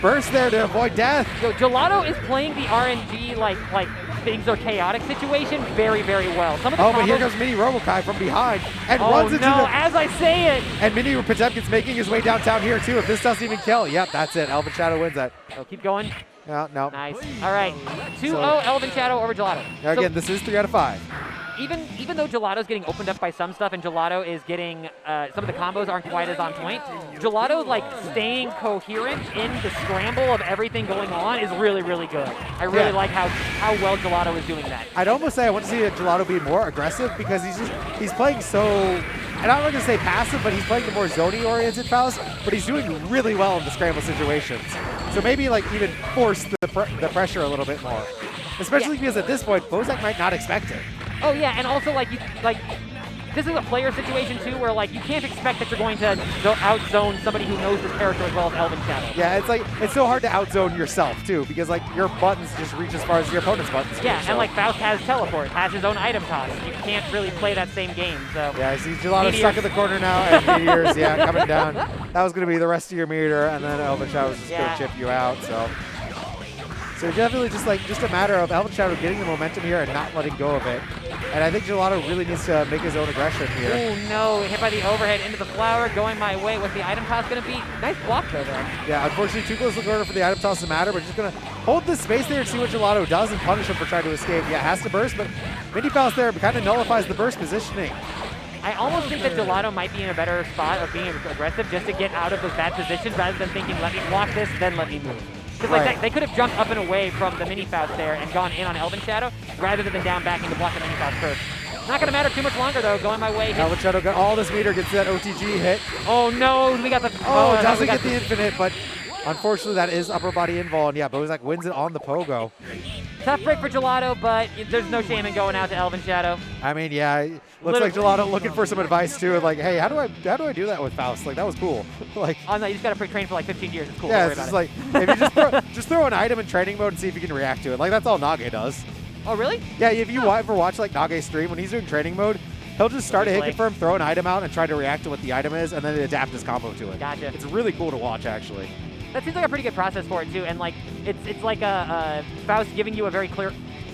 Speaker 5: burst there to avoid death.
Speaker 1: Gelato is playing the RNG like things are chaotic situation very, very well. Some of the
Speaker 5: but here goes Mini Robokai from behind and runs into
Speaker 1: as I say it.
Speaker 5: And Mini Potemkin's making his way downtown here too. If this doesn't even kill, yep, that's it. ElvenShadow wins that.
Speaker 1: Keep going.
Speaker 5: No.
Speaker 1: Nice. All right. 2-0 ElvenShadow over Gelato.
Speaker 5: Now again, this is 3 out of 5.
Speaker 1: Even though Gelato's getting opened up by some stuff and Gelato is getting some of the combos aren't quite as on point, Gelato staying coherent in the scramble of everything going on is really, really good. I really like how well Gelato is doing that.
Speaker 5: I'd almost say I want to see Gelato be more aggressive because he's playing so, and I'm not going to say passive, but he's playing the more zony-oriented Faust, but he's doing really well in the scramble situations. So maybe even force the pressure a little bit more, especially because at this point, Bozak might not expect it.
Speaker 1: Oh yeah, and also this is a player situation too, where like you can't expect that you're going to outzone somebody who knows this character as well as ElvenShadow.
Speaker 5: Yeah, it's like it's so hard to outzone yourself too, because like your buttons just reach as far as your opponent's buttons.
Speaker 1: Yeah,
Speaker 5: so.
Speaker 1: and like Faust has teleport, has his own item toss. You can't really play that same game. So
Speaker 5: yeah, I see Gelato stuck in the corner now, and Meteors, yeah, coming down. That was going to be the rest of your meter, and then ElvenShadow was just going to chip you out. So definitely just a matter of ElvenShadow getting the momentum here and not letting go of it. And I think Gelato really needs to make his own aggression here.
Speaker 1: Oh no, hit by the overhead into the flower, going my way. What's the item toss going to be? Nice block though there.
Speaker 5: Yeah, unfortunately too close to the corner for the item toss to matter, but just going to hold this space there and see what Gelato does and punish him for trying to escape. Yeah, has to burst, but Mini Faust there kind of nullifies the burst positioning.
Speaker 1: I almost think that Gelato might be in a better spot of being aggressive just to get out of those bad positions rather than thinking, let me block this, then let me move. Because like they could have jumped up and away from the Mini Faust there and gone in on ElvenShadow rather than down backing to block the Mini Faust first. Not going to matter too much longer though, going my way.
Speaker 5: ElvenShadow got all this meter, gets that OTG hit.
Speaker 1: Oh no, we got the...
Speaker 5: Oh, doesn't get the infinite, but unfortunately that is upper body invul, and yeah, Bozak wins it on the pogo.
Speaker 1: Tough break for Gelato, but there's no shame in going out to ElvenShadow.
Speaker 5: I mean, yeah, it looks like Gelato looking for some advice too, like, hey, how do I do that with Faust? Like, that was cool. Like,
Speaker 1: oh no, you just got to pre-train for like 15 years. It's cool.
Speaker 5: Yeah, it's just like, if you just throw an item in training mode and see if you can react to it. Like, that's all Nage does.
Speaker 1: Oh really?
Speaker 5: Yeah, if you ever watch like Nage stream, when he's doing training mode, he'll just start a hit confirm, throw an item out, and try to react to what the item is, and then adapt his combo to it.
Speaker 1: Gotcha.
Speaker 5: It's really cool to watch, actually.
Speaker 1: That seems like a pretty good process for it too, and like it's like a Faust giving you a very clear.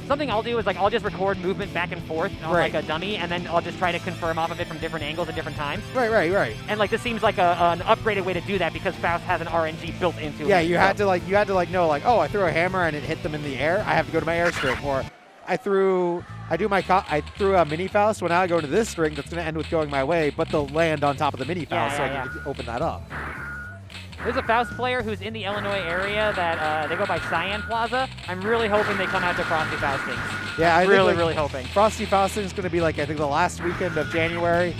Speaker 1: Something I'll do is like I'll just record movement back and forth on like a dummy, and then I'll just try to confirm off of it from different angles at different times.
Speaker 5: Right.
Speaker 1: And like this seems like an upgraded way to do that because Faust has an RNG built into it.
Speaker 5: Yeah, you had to know like, oh, I threw a hammer and it hit them in the air. I have to go to my airstream, or I threw a Mini Faust. Well, now I go into this string that's going to end with going my way, but they'll land on top of the Mini Faust, so I can open that up.
Speaker 1: There's a Faust player who's in the Illinois area that they go by Cyan Plaza. I'm really hoping they come out to Frosty Faustings.
Speaker 5: Yeah,
Speaker 1: I'm really hoping.
Speaker 5: Frosty Fausting is going to be like, I think the last weekend of January.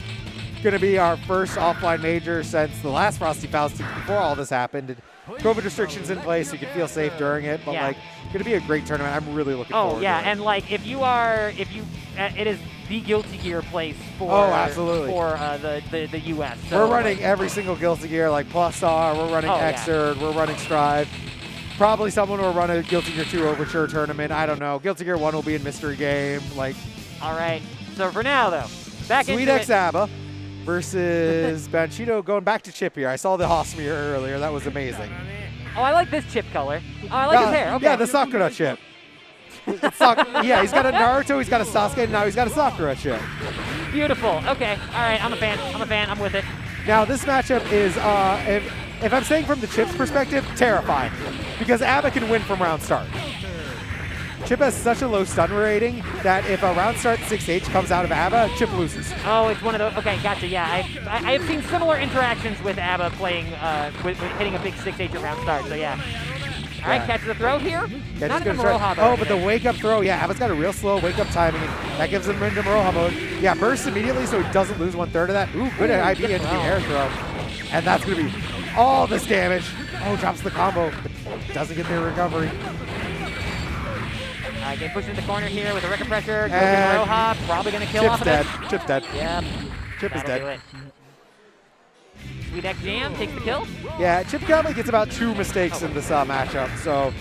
Speaker 5: Going to be our first offline major since the last Frosty Fausting before all this happened. And COVID restrictions in place, so you can feel safe during it. But like, going to be a great tournament. I'm really looking forward to it.
Speaker 1: And like it is the Guilty Gear place for the U.S. So
Speaker 5: we're running every single Guilty Gear, like Plus R, we're running Xrd, we're running Strive. Probably someone will run a Guilty Gear 2 Overture tournament. I don't know. Guilty Gear 1 will be in Mystery Game. Like,
Speaker 1: all right. So for now, though, back into
Speaker 5: sweetxjam versus Banchito, going back to Chip here. I saw the Hosmir earlier. That was amazing.
Speaker 1: Oh, I like this Chip color. Oh, I like his hair. Okay.
Speaker 5: Yeah, the Sakura Chip. Yeah, he's got a Naruto, he's got a Sasuke, and now he's got a Sakura Chip.
Speaker 1: Beautiful. Okay. All right. I'm a fan. I'm with it.
Speaker 5: Now, this matchup is, if I'm saying from the Chip's perspective, terrifying. Because Abba can win from round start. Chip has such a low stun rating that if a round start 6H comes out of Abba, Chip loses.
Speaker 1: Oh, it's one of those. Okay, gotcha. Yeah, I have seen similar interactions with Abba playing with hitting a big 6H at round start. So yeah. All right, catches the throw here.
Speaker 5: Yeah,
Speaker 1: not even Maroha.
Speaker 5: Oh, but the wake up throw. Yeah, Abba's got a real slow wake up timing. That gives him into Maroha mode. Yeah, bursts immediately so he doesn't lose 1/3 of that. Ooh, good at IB into the air throw. And that's going to be all this damage. Oh, drops the combo, but doesn't get the recovery.
Speaker 1: Get pushed in the corner here with a record pressure. Goes in Maroha, probably going to kill off of it.
Speaker 5: Chip's dead.
Speaker 1: Yep.
Speaker 5: Chip is dead.
Speaker 1: sweetxjam takes the kill.
Speaker 5: Yeah, Chip Gauntlet gets about 2 mistakes in this matchup, so.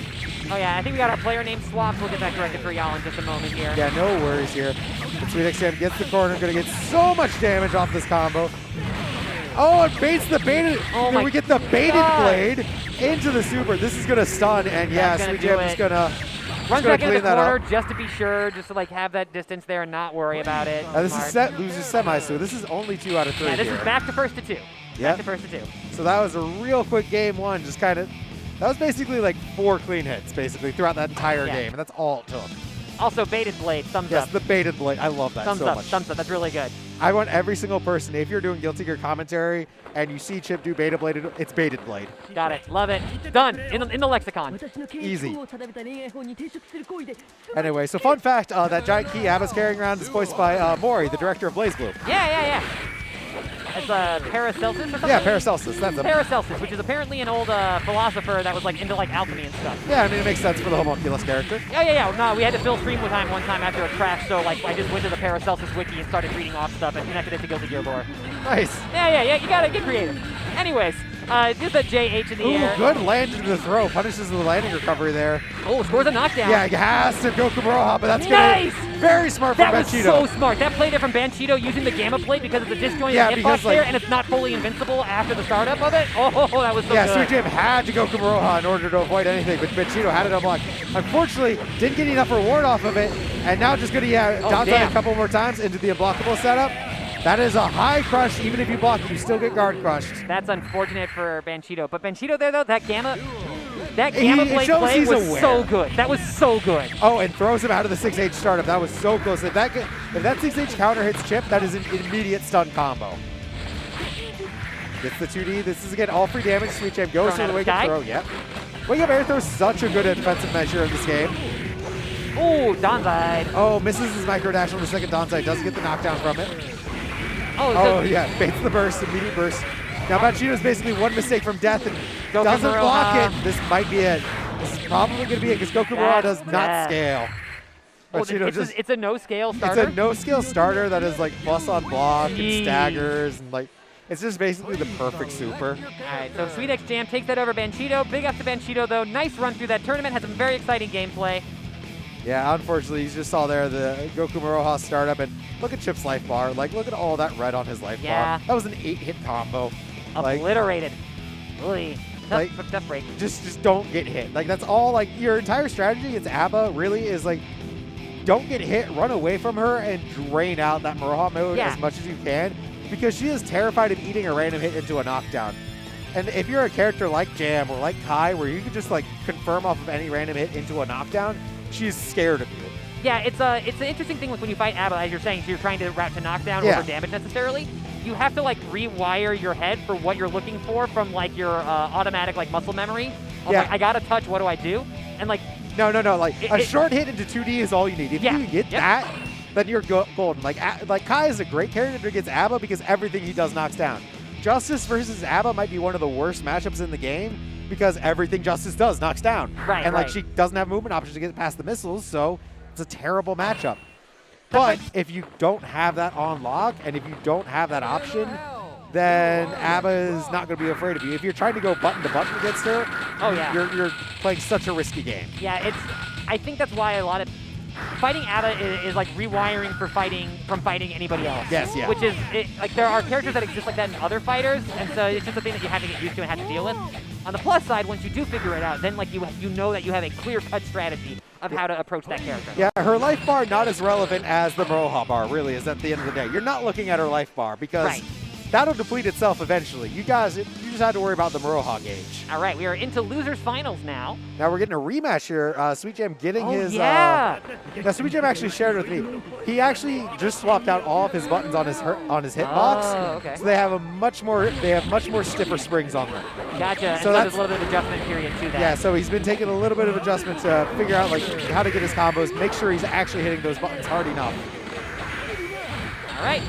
Speaker 1: Oh yeah, I think we got our player name swapped. We'll get that corrected for y'all in just a moment here.
Speaker 5: Yeah, no worries here. But sweetxjam gets the corner, gonna get so much damage off this combo. Oh, it baits the baited. We get the baited blade into the super. This is gonna stun, and yeah, sweetxjam is gonna.
Speaker 1: Runs back into the corner just to be sure, just to like have that distance there and not worry about it.
Speaker 5: This is loses semi, so this is only 2 out of 3.
Speaker 1: Yeah, this is back to first to 2.
Speaker 5: Yeah.
Speaker 1: Back to first to 2.
Speaker 5: So that was a real quick game 1, just kind of. That was basically like 4 clean hits, basically, throughout that entire game, and that's all it took.
Speaker 1: Also, baited blade, thumbs up.
Speaker 5: Yes, the baited blade. I love that so much.
Speaker 1: Thumbs up, that's really good.
Speaker 5: I want every single person, if you're doing Guilty Gear commentary and you see Chip do baited blade, it's baited blade.
Speaker 1: Got it. Love it. Done. In the lexicon.
Speaker 5: Easy. Anyway, so fun fact, that giant key Abba's carrying around is voiced by Mori, the director of BlazBlue.
Speaker 1: Yeah. It's Paracelsus or something?
Speaker 5: Yeah, Paracelsus. That's a
Speaker 1: Paracelsus, which is apparently an old philosopher that was like into like alchemy and stuff.
Speaker 5: Yeah, I mean, it makes sense for the homunculus character.
Speaker 1: Yeah. No, we had to fill stream with time one time after it crashed, so like I just went to the Paracelsus wiki and started reading off stuff and connected it to Guilty Gear lore.
Speaker 5: Nice.
Speaker 1: Yeah, you gotta get creative. Anyways, did the JH in the air.
Speaker 5: Good land into the throw. Punishes the landing recovery there.
Speaker 1: Oh, scores a knockdown.
Speaker 5: Yeah, he has to go Kumaroha, but that's
Speaker 1: nice!
Speaker 5: Very smart from
Speaker 1: That was
Speaker 5: Banchito.
Speaker 1: so smart. That play there from Banchito using the Gamma Plate because it's a disjointed hitbox there, and it's not fully invincible after the startup of it. Oh, that was so good.
Speaker 5: Yeah, sweetxjam had to go Kumaroha in order to avoid anything, but Banchito had it unblocked. Unfortunately, didn't get enough reward off of it, and now just going to down a couple more times into the unblockable setup. That is a high crush. Even if you block it, you still get guard crushed.
Speaker 1: That's unfortunate for Banchito. But Banchito there, though, that Gamma Plate play was so good. That was so good.
Speaker 5: Oh, and throws him out of the 6H startup. That was so close. If that 6H counter hits Chip, that is an immediate stun combo. Gets the 2D. This is, again, all free damage. sweetxjam goes for the wake up throw. Yep. Wake up air throw is such a good defensive measure in this game.
Speaker 1: Oh, Donside.
Speaker 5: Oh, misses his micro dash on the second Donside. Doesn't get the knockdown from it.
Speaker 1: Oh,
Speaker 5: yeah, baits the burst, immediate burst. Now Banchito's basically one mistake from death and doesn't block it. This might be it. This is probably going to be it because Goku does not scale.
Speaker 1: It's a no-scale starter?
Speaker 5: It's a no-scale starter that is like plus on block and staggers and like, it's just basically the perfect super.
Speaker 1: All right, so sweetxjam takes that over Banchito. Big up to Banchito, though. Nice run through that tournament. Had some very exciting gameplay.
Speaker 5: Yeah, unfortunately, you just saw there the Goku Maroha startup, and look at Chip's life bar. Like, look at all that red on his life bar. That was an 8-hit combo.
Speaker 1: Obliterated. Really tough break.
Speaker 5: Just don't get hit. Like, that's all. Like, your entire strategy against ABBA really is like, don't get hit, run away from her, and drain out that Maroha mode as much as you can, because she is terrified of eating a random hit into a knockdown. And if you're a character like Jam or like Kai, where you can just like confirm off of any random hit into a knockdown, she's scared of you.
Speaker 1: Yeah, it's an interesting thing when you fight ABBA, as you're saying, so you're trying to route to knockdown over damage necessarily. You have to like rewire your head for what you're looking for from like your automatic like muscle memory. Like, I gotta touch, what do I do? And like
Speaker 5: no, like a short hit into 2D is all you need. If you get that, then you're golden. Like Kai is a great character against ABBA because everything he does knocks down. Justice versus ABBA might be one of the worst matchups in the game because everything Justice does knocks down. And like she doesn't have movement options to get past the missiles, so it's a terrible matchup. But if you don't have that on lock and if you don't have that option, then ABBA is not going to be afraid of you. If you're trying to go button to button against her, you're playing such a risky game.
Speaker 1: Yeah, I think that's why a lot of fighting ABBA is like rewiring from fighting anybody else.
Speaker 5: Yes, yeah.
Speaker 1: Which is, like there are characters that exist like that in other fighters, and so it's just a thing that you have to get used to and have to deal with. On the plus side, once you do figure it out, then like you know that you have a clear-cut strategy of how to approach that character.
Speaker 5: Yeah, her life bar not as relevant as the Maroha bar really is at the end of the day. You're not looking at her life bar because that'll deplete itself eventually. You just have to worry about the Maroha gauge.
Speaker 1: All right, we are into losers finals now.
Speaker 5: Now we're getting a rematch here. sweetxjam getting his. Now sweetxjam actually shared with me. He actually just swapped out all of his buttons on his hitbox. So they have much more stiffer springs on them.
Speaker 1: Gotcha. So there's a little bit of adjustment period to that.
Speaker 5: Yeah, so he's been taking a little bit of adjustment to figure out like how to get his combos, make sure he's actually hitting those buttons hard enough.
Speaker 1: All right,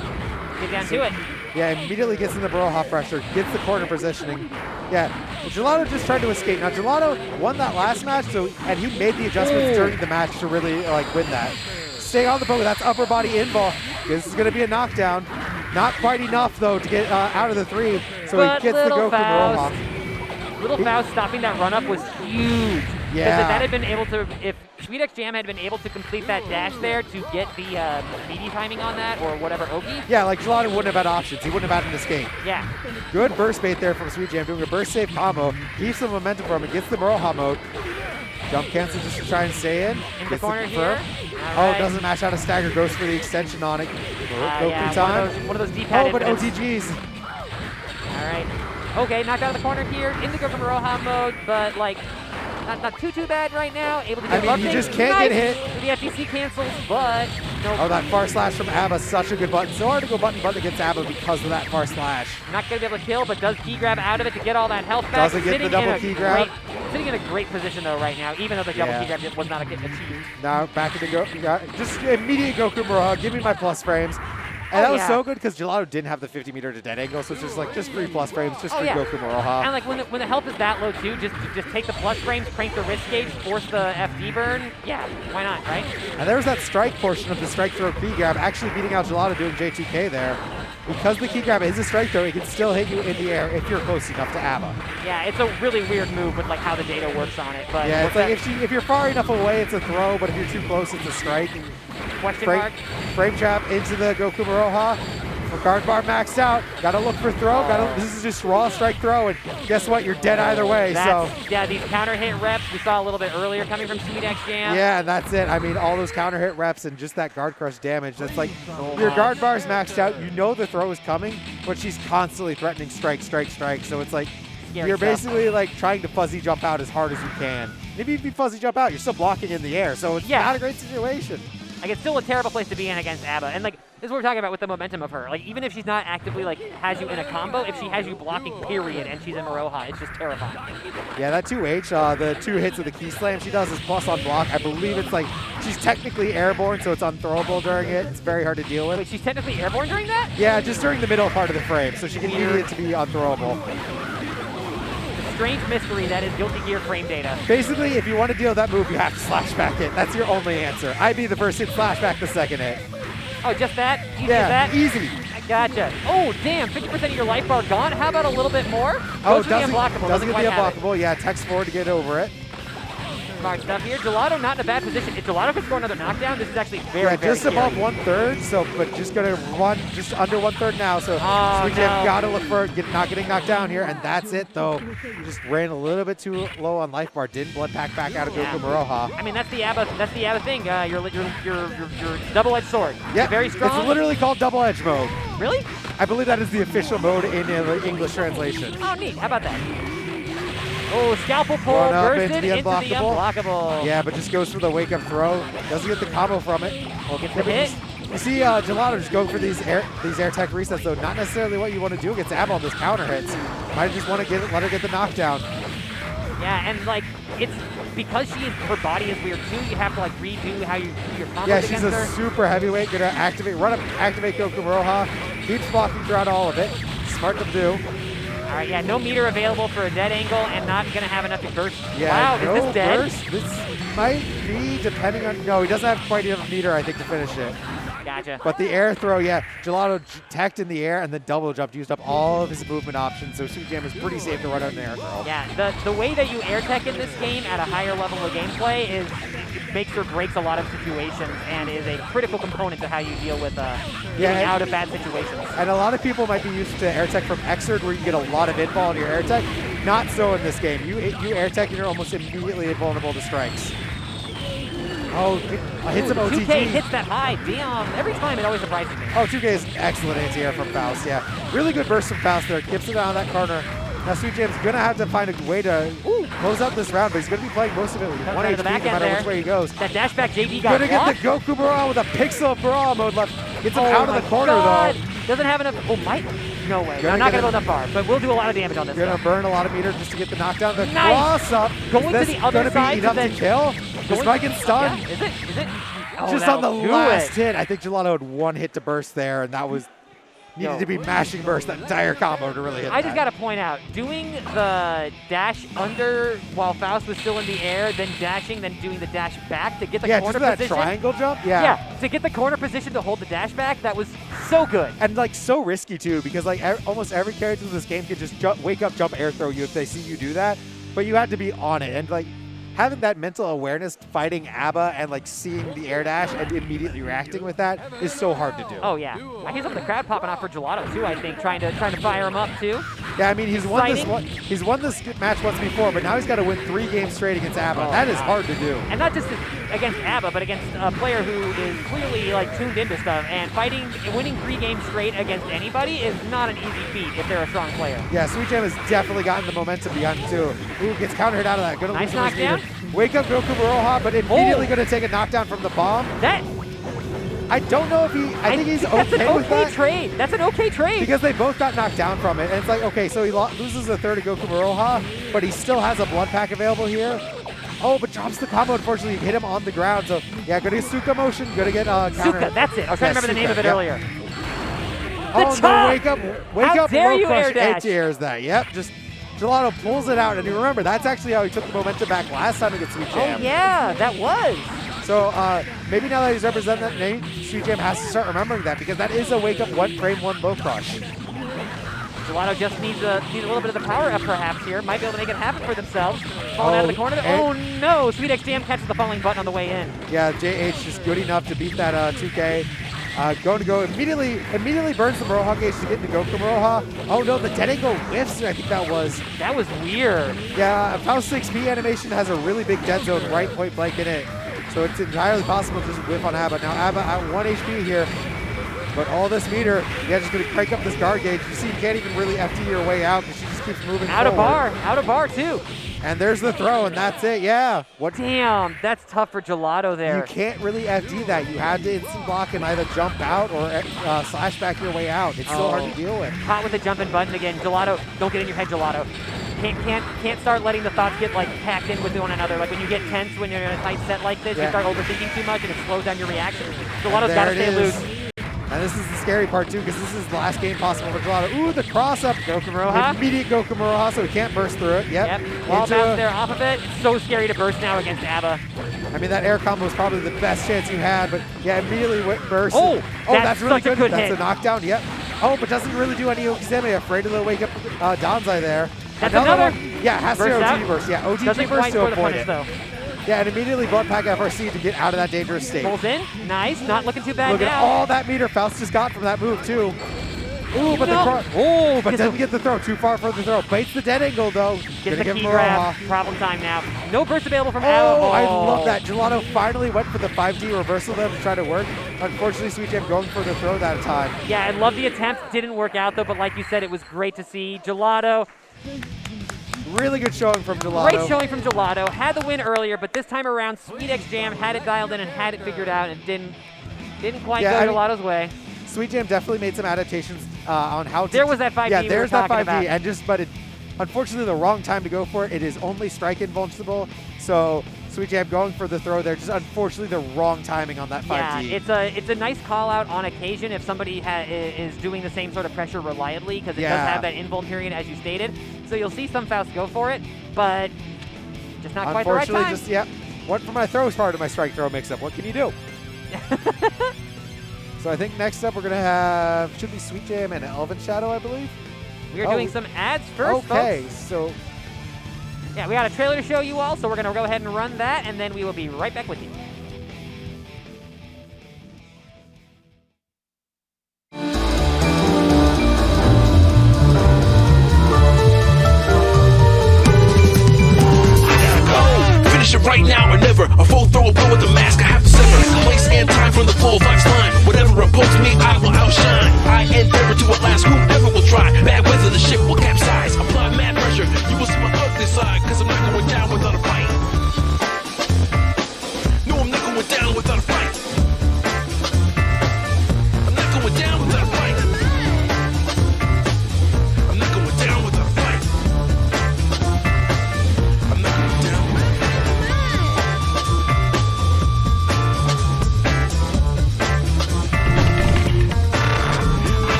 Speaker 1: get down to it.
Speaker 5: Yeah, immediately gets in the Maroha pressure, gets the corner positioning. Yeah, Gelato just tried to escape. Now Gelato won that last match, and he made the adjustments during the match to really like win that. Staying on the poke, that's upper body in ball. This is going to be a knockdown. Not quite enough though to get out of the 3, so he gets the Goku Maroha.
Speaker 1: Little Faust stopping that run up was huge.
Speaker 5: Yeah.
Speaker 1: Because if that had been able to, if sweetxjam had been able to complete that dash there to get the meaty timing on that or whatever Ogi.
Speaker 5: Yeah, like Gelato wouldn't have had options. He wouldn't have had an escape.
Speaker 1: Yeah.
Speaker 5: Good burst bait there from sweetxjam, doing a burst save combo. Keeps some momentum from it, gets the Maroha mode. Jump cancel just to try and stay in.
Speaker 1: In the corner here.
Speaker 5: Doesn't mash out a stagger, goes for the extension on it.
Speaker 1: One of those D-pad
Speaker 5: but OTGs.
Speaker 1: All right. Okay, knocked out of the corner here. In the Goku Maroha mode, but like not too bad right now. Able to get
Speaker 5: you just can't get hit.
Speaker 1: The FTC cancels, but no.
Speaker 5: Oh, that far slash from ABBA, such a good button. So hard to go button against ABBA because of that far slash.
Speaker 1: Not going to be able to kill, but does key grab out of it to get all that health back.
Speaker 5: Doesn't get the double key grab.
Speaker 1: Sitting in a great position though right now, even though the double key grab was not achieved.
Speaker 5: Now back into just immediate Goku Maroha. Give me my plus frames. And that was so good because Gelato didn't have the 50-meter to dead angle, so it's just like free plus frames, just free Goku Maroha.
Speaker 1: And like when the health is that low too, just take the plus frames, crank the wrist gauge, force the FD burn. Yeah, why not, right?
Speaker 5: And there was that strike portion of the strike throw key grab, actually beating out Gelato doing J2K there. Because the key grab is a strike throw, it can still hit you in the air if you're close enough to ABBA.
Speaker 1: Yeah, it's a really weird move with like how the data works on it. But
Speaker 5: yeah, it's like if you're far enough away, it's a throw, but if you're too close, it's a strike.
Speaker 1: Question mark.
Speaker 5: Frame trap into the Goku Maroha. Guard bar maxed out. Gotta look for throw. This is just raw strike throw, and guess what? You're dead either way.
Speaker 1: Yeah, these counter hit reps we saw a little bit earlier coming from sweetxjam.
Speaker 5: Yeah, that's it. I mean, all those counter hit reps and just that guard crush damage. That's like your guard bar is maxed out. You know the throw is coming, but she's constantly threatening strike. So it's like you're basically like trying to fuzzy jump out as hard as you can. Maybe if you fuzzy jump out, you're still blocking in the air, so it's not a great situation.
Speaker 1: Like, it's still a terrible place to be in against ABBA. And, like, this is what we're talking about with the momentum of her. Like, even if she's not actively, like, has you in a combo, if she has you blocking, period, and she's in Maroha, it's just terrifying.
Speaker 5: Yeah, that 2H, the 2 hits of the key slam she does is plus on block. I believe it's like, she's technically airborne, so it's unthrowable during it. It's very hard to deal with.
Speaker 1: Wait, she's technically airborne during that?
Speaker 5: Yeah, just during the middle part of the frame, so she can use it to be unthrowable.
Speaker 1: Strange mystery that is Guilty Gear frame data.
Speaker 5: Basically, if you want to deal with that move, you have to slash back it. That's your only answer. IB the first hit, slash back the second hit.
Speaker 1: Oh, just that? Easy as that?
Speaker 5: Easy.
Speaker 1: Gotcha. Oh, damn, 50% of your life bar gone? How about a little bit more?
Speaker 5: Doesn't get the unblockable. Yeah, text forward to get over it.
Speaker 1: Smart stuff here. Gelato not in a bad position. If Gelato could score another knockdown, this is actually very
Speaker 5: just above 1/3, so, but just gonna run just under 1/3 now, so sweetxjam gotta look for not getting knocked down here, and that's it though. You just ran a little bit too low on life bar, didn't blood pack back out of Goku Maroha.
Speaker 1: I mean, that's the ABBA thing, your double-edged sword.
Speaker 5: Yeah,
Speaker 1: very strong.
Speaker 5: It's literally called double edge mode.
Speaker 1: Really?
Speaker 5: I believe that is the official mode in the English translation.
Speaker 1: Oh, neat. How about that? Oh, scalpel pull, bursted into the unblockable.
Speaker 5: Yeah, but just goes for the wake-up throw. Doesn't get the combo from it.
Speaker 1: We'll get the hit.
Speaker 5: You see Gelato just go for these air tech resets, though. Not necessarily what you want to do against ABBA on those counter hits. Might just want to let her get the knockdown.
Speaker 1: Yeah, and like, it's because her body is weird too, you have to like redo how you do your combos.
Speaker 5: Yeah, she's a super heavyweight. Gonna activate Goku Maroha. Keeps blocking throughout all of it. Smart to do.
Speaker 1: All right, yeah, no meter available for a dead angle and not going to have enough to burst.
Speaker 5: Yeah,
Speaker 1: wow,
Speaker 5: no
Speaker 1: is this dead?
Speaker 5: Burst. This might be, depending on... No, he doesn't have quite enough meter, I think, to finish it.
Speaker 1: Gotcha.
Speaker 5: But the air throw, yeah, Gelato teched in the air and then double jumped, used up all of his movement options, so sweetxjam is pretty safe to run out an air throw.
Speaker 1: Yeah, the way that you air tech in this game at a higher level of gameplay is makes or breaks a lot of situations and is a critical component to how you deal with getting out of bad situations.
Speaker 5: And a lot of people might be used to air tech from Xrd where you get a lot of invul on your air tech. Not so in this game. You air tech and you're almost immediately invulnerable to strikes. Oh, hits some OTG.
Speaker 1: 2K hits that high. Damn, every time it always surprises me.
Speaker 5: Oh, 2K is excellent anti-air from Faust, yeah. Really good burst from Faust there. Keeps it out of that corner. Now sweetxjam's going to have to find a way to close out this round, but he's going to be playing most of it with 1 HP no matter which way he goes.
Speaker 1: That dash back JD got
Speaker 5: going to get the Goku Maroha with a pixel of Maroha mode left. Gets him out of the corner, though.
Speaker 1: Doesn't have enough. Oh, might. No way. I'm not going to go enough far, but we'll do a lot of damage on this.
Speaker 5: Going to burn a lot of meter just to get the knockdown. The cross up.
Speaker 1: Going to the other side.
Speaker 5: Enough to kill? This might get stunned.
Speaker 1: Yeah. Is it? Oh,
Speaker 5: just on the last hit. I think Gelato had 1 hit to burst there, and that was needed to be mashing burst that entire combo to really hit
Speaker 1: I just got to point out, doing the dash under while Faust was still in the air, then dashing, then doing the dash back to get the corner
Speaker 5: just
Speaker 1: position.
Speaker 5: That triangle jump?
Speaker 1: Yeah, to get the corner position to hold the dash back, that was so good.
Speaker 5: And like so risky too, because like almost every character in this game can just wake up, jump, air throw you if they see you do that, but you had to be on it. And like having that mental awareness fighting ABBA and like seeing the air dash and immediately reacting with that is so hard to do.
Speaker 1: Oh yeah, I hear some of the crowd popping off for Gelato too. I think trying to fire him up too.
Speaker 5: Yeah, I mean he's won this match once before, but now he's got to win 3 games straight against ABBA. That is hard to do.
Speaker 1: And not just against ABBA, but against a player who is clearly like tuned into stuff. And winning 3 games straight against anybody is not an easy feat if they're a strong player.
Speaker 5: Yeah, sweetxjam has definitely gotten the momentum behind him too. Ooh, gets counter hit out of that. Gonna
Speaker 1: nice knockdown.
Speaker 5: Wake up Goku Maroha, but immediately going to take a knockdown from the bomb. I don't know if I think he's okay with that.
Speaker 1: Trade. That's an okay trade.
Speaker 5: Because they both got knocked down from it. And it's like, okay, so he loses a third of Goku Maroha, but he still has a blood pack available here. Oh, but drops the combo, unfortunately. Hit him on the ground. So, yeah, going to get Suka motion. Going to get counter.
Speaker 1: Suka, that's it. I was trying to remember the name of it earlier.
Speaker 5: Oh,
Speaker 1: chop!
Speaker 5: no, wake
Speaker 1: How
Speaker 5: up,
Speaker 1: dare
Speaker 5: low
Speaker 1: you
Speaker 5: crush
Speaker 1: air dash?
Speaker 5: anti-airs that. Yep, just Gelato pulls it out. And you remember, that's actually how he took the momentum back last time against Sweet
Speaker 1: Oh
Speaker 5: Jam.
Speaker 1: yeah, that was.
Speaker 5: So maybe now that he's representing that name, Sweet Jam has to start remembering that because that is a wake up one frame one low crush.
Speaker 1: Gelato just needs a little bit of the power up perhaps here. Might be able to make it happen for themselves. Falling out of the corner. Oh no, sweetxjam catches the falling button on the way in.
Speaker 5: Yeah, JH just good enough to beat that 2K. Going to go immediately burns the Maroha gauge to get into Goku Maroha. Oh no, the dead angle whiffs, I think that was.
Speaker 1: That was weird.
Speaker 5: Yeah, Faust 6P animation has a really big dead zone right point blank in it. So it's entirely possible to just whiff on Abba. Now Abba at 1 HP here. But all this meter, yeah, just gonna crank up this guard gauge. You see, you can't even really FT your way out because she just keeps moving
Speaker 1: Out of
Speaker 5: forward.
Speaker 1: bar too.
Speaker 5: And there's the throw, and that's it, yeah.
Speaker 1: Damn, that's tough for Gelato there.
Speaker 5: You can't really FD that. You have to instant block and either jump out or slash back your way out. It's so hard to deal with.
Speaker 1: Caught with the jumping button again. Gelato, don't get in your head, Gelato. Can't start letting the thoughts get like packed in with one another. Like when you get tense when you're in a tight set like this, you start overthinking too much and it slows down your reaction. Gelato's got to stay loose.
Speaker 5: And this is the scary part too, because this is the last game possible for Gelato. Ooh, the cross up.
Speaker 1: Goku Maroha.
Speaker 5: Immediate Goku Maroha, so he can't burst through it. Yep.
Speaker 1: Wall bounce there off of it. It's so scary to burst now against Abba.
Speaker 5: I mean, that air combo was probably the best chance you had, but yeah, immediately burst.
Speaker 1: Oh,
Speaker 5: that's really
Speaker 1: such a good
Speaker 5: That's
Speaker 1: hit.
Speaker 5: a knockdown, yep. Oh, but doesn't really do any Okizeme. Afraid of the wake up Danzai there.
Speaker 1: That's another.
Speaker 5: Yeah, has to
Speaker 1: Burst
Speaker 5: OTG
Speaker 1: out.
Speaker 5: burst. Yeah, OTG
Speaker 1: Doesn't
Speaker 5: burst
Speaker 1: quite
Speaker 5: to
Speaker 1: score the
Speaker 5: avoid
Speaker 1: punish
Speaker 5: it.
Speaker 1: though.
Speaker 5: Yeah, and immediately blood pack FRC to get out of that dangerous state.
Speaker 1: Pulls in. Nice. Not looking too bad
Speaker 5: Look
Speaker 1: now.
Speaker 5: at all that meter Faust just got from that move too. Ooh, but but doesn't get the throw. Too far for the throw. Baits the dead angle though.
Speaker 1: Gets the
Speaker 5: Gonna
Speaker 1: key
Speaker 5: give him
Speaker 1: grab.
Speaker 5: Maroha.
Speaker 1: Problem time now. No burst available from
Speaker 5: Oh,
Speaker 1: Abba.
Speaker 5: I love that. Gelato finally went for the 5D reversal there to try to work. Unfortunately, Sweet Jam going for the throw that time.
Speaker 1: Yeah, I love the attempt. Didn't work out though, but like you said, it was great to see. Gelato.
Speaker 5: Really good showing from Gelato.
Speaker 1: Great showing from Gelato. Had the win earlier, but this time around, sweetxjam had it dialed in and had it figured out, and didn't quite go Gelato's way.
Speaker 5: Sweet Jam definitely made some adaptations on how to.
Speaker 1: There was that 5D.
Speaker 5: Yeah,
Speaker 1: we
Speaker 5: there's
Speaker 1: were
Speaker 5: that 5D,
Speaker 1: about.
Speaker 5: and but unfortunately the wrong time to go for it. It is only strike invulnerable, so Sweet Jam going for the throw there. Just unfortunately the wrong timing on that 5D.
Speaker 1: Yeah, it's a nice call out on occasion if somebody is doing the same sort of pressure reliably because it does have that invuln period as you stated. So you'll see some Faust go for it, but just not quite the right time.
Speaker 5: Went for my throw as part of my strike throw mix up. What can you do? So I think next up we're gonna have should be Sweet Jam and ElvenShadow, I believe.
Speaker 1: We are doing some ads first,
Speaker 5: okay,
Speaker 1: folks.
Speaker 5: so
Speaker 1: yeah, we got a trailer to show you all, so we're gonna go ahead and run that, and then we will be right back with you.
Speaker 6: Right now or never, a full throw blow with the mask I have to sever. Place and time from the full life's line. Whatever opposes me, I will outshine. I endeavor to outlast whoever will try. Bad weather, the ship will capsize. Apply mad pressure, you will see my ugly side. Cause I'm not going down without a fight. No, I'm not going down without a fight. I'm not going down without a fight. I'm not going down without a fight. I'm not going down.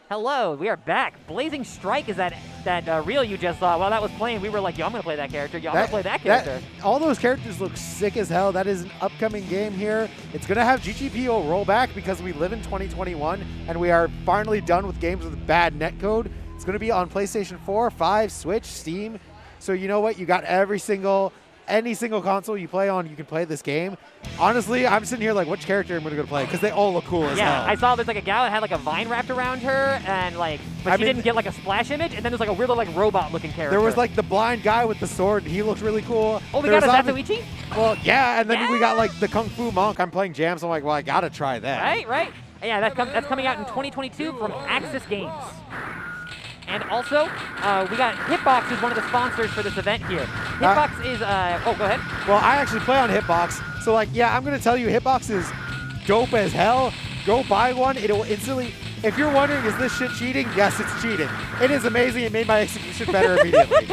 Speaker 1: Hello, we are back. Blazing Strike is that reel you just saw. While that was playing, we were like, yo, I'm going to play that character. Yo, I'm going to play that character.
Speaker 5: All those characters look sick as hell. That is an upcoming game here. It's going to have GGPO roll back because we live in 2021 and we are finally done with games with bad netcode. It's going to be on PlayStation 4, 5, Switch, Steam. So you know what? You got any single console you play on, you can play this game. Honestly, I'm sitting here like, which character I'm going to go play? Because they all look cool as hell.
Speaker 1: Yeah, I saw there's like a gal that had like a vine wrapped around her, and like, but she didn't get like a splash image, and then there's like a weird like robot looking character.
Speaker 5: There was like the blind guy with the sword, and he looked really cool.
Speaker 1: Oh, we got a Zatoichi?
Speaker 5: Well, yeah, and then we got like the Kung Fu Monk. I'm playing Jam, so I'm like, well, I got to try that.
Speaker 1: Right. Yeah, that's coming out in 2022 from Axis Games. And also, we got Hitbox is one of the sponsors for this event here. Hitbox is, oh, go ahead.
Speaker 5: Well, I actually play on Hitbox, so like, yeah, I'm gonna tell you, Hitbox is dope as hell. Go buy one. It will instantly. If you're wondering, is this shit cheating? Yes, it's cheating. It is amazing. It made my execution better immediately.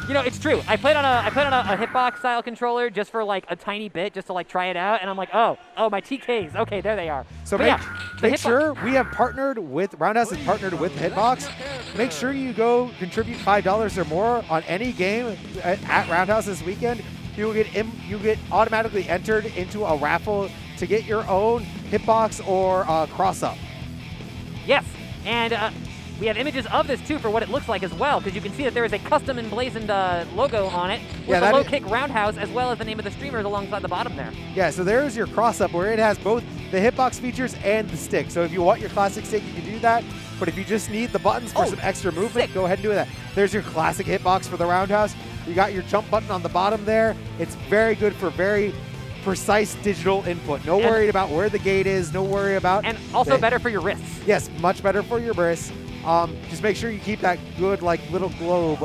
Speaker 1: You know, it's true. I played on a Hitbox style controller just for like a tiny bit, just to like try it out, and I'm like, oh, my TKs. Okay, there they are.
Speaker 5: So
Speaker 1: But
Speaker 5: make sure we have partnered with Roundhouse has partnered with Hitbox. Make sure you go contribute $5 or more on any game at Roundhouse this weekend. You get automatically entered into a raffle to get your own Hitbox or cross up.
Speaker 1: Yes, and we have images of this too for what it looks like as well, because you can see that there is a custom emblazoned logo on it with the low kick Roundhouse, as well as the name of the streamers alongside the bottom there.
Speaker 5: Yeah, so there's your cross up where it has both the Hitbox features and the stick. So if you want your classic stick, you can do that. But if you just need the buttons for some extra movement, go ahead and do that. There's your classic Hitbox for the Roundhouse. You got your jump button on the bottom there. It's very good for very precise digital input. No worry about where the gate is. No worry about.
Speaker 1: And also better for your wrists.
Speaker 5: Yes, much better for your wrists. Just make sure you keep that good, like, little globe,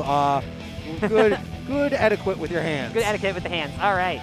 Speaker 5: good etiquette with your hands.
Speaker 1: Good etiquette with the hands. All right.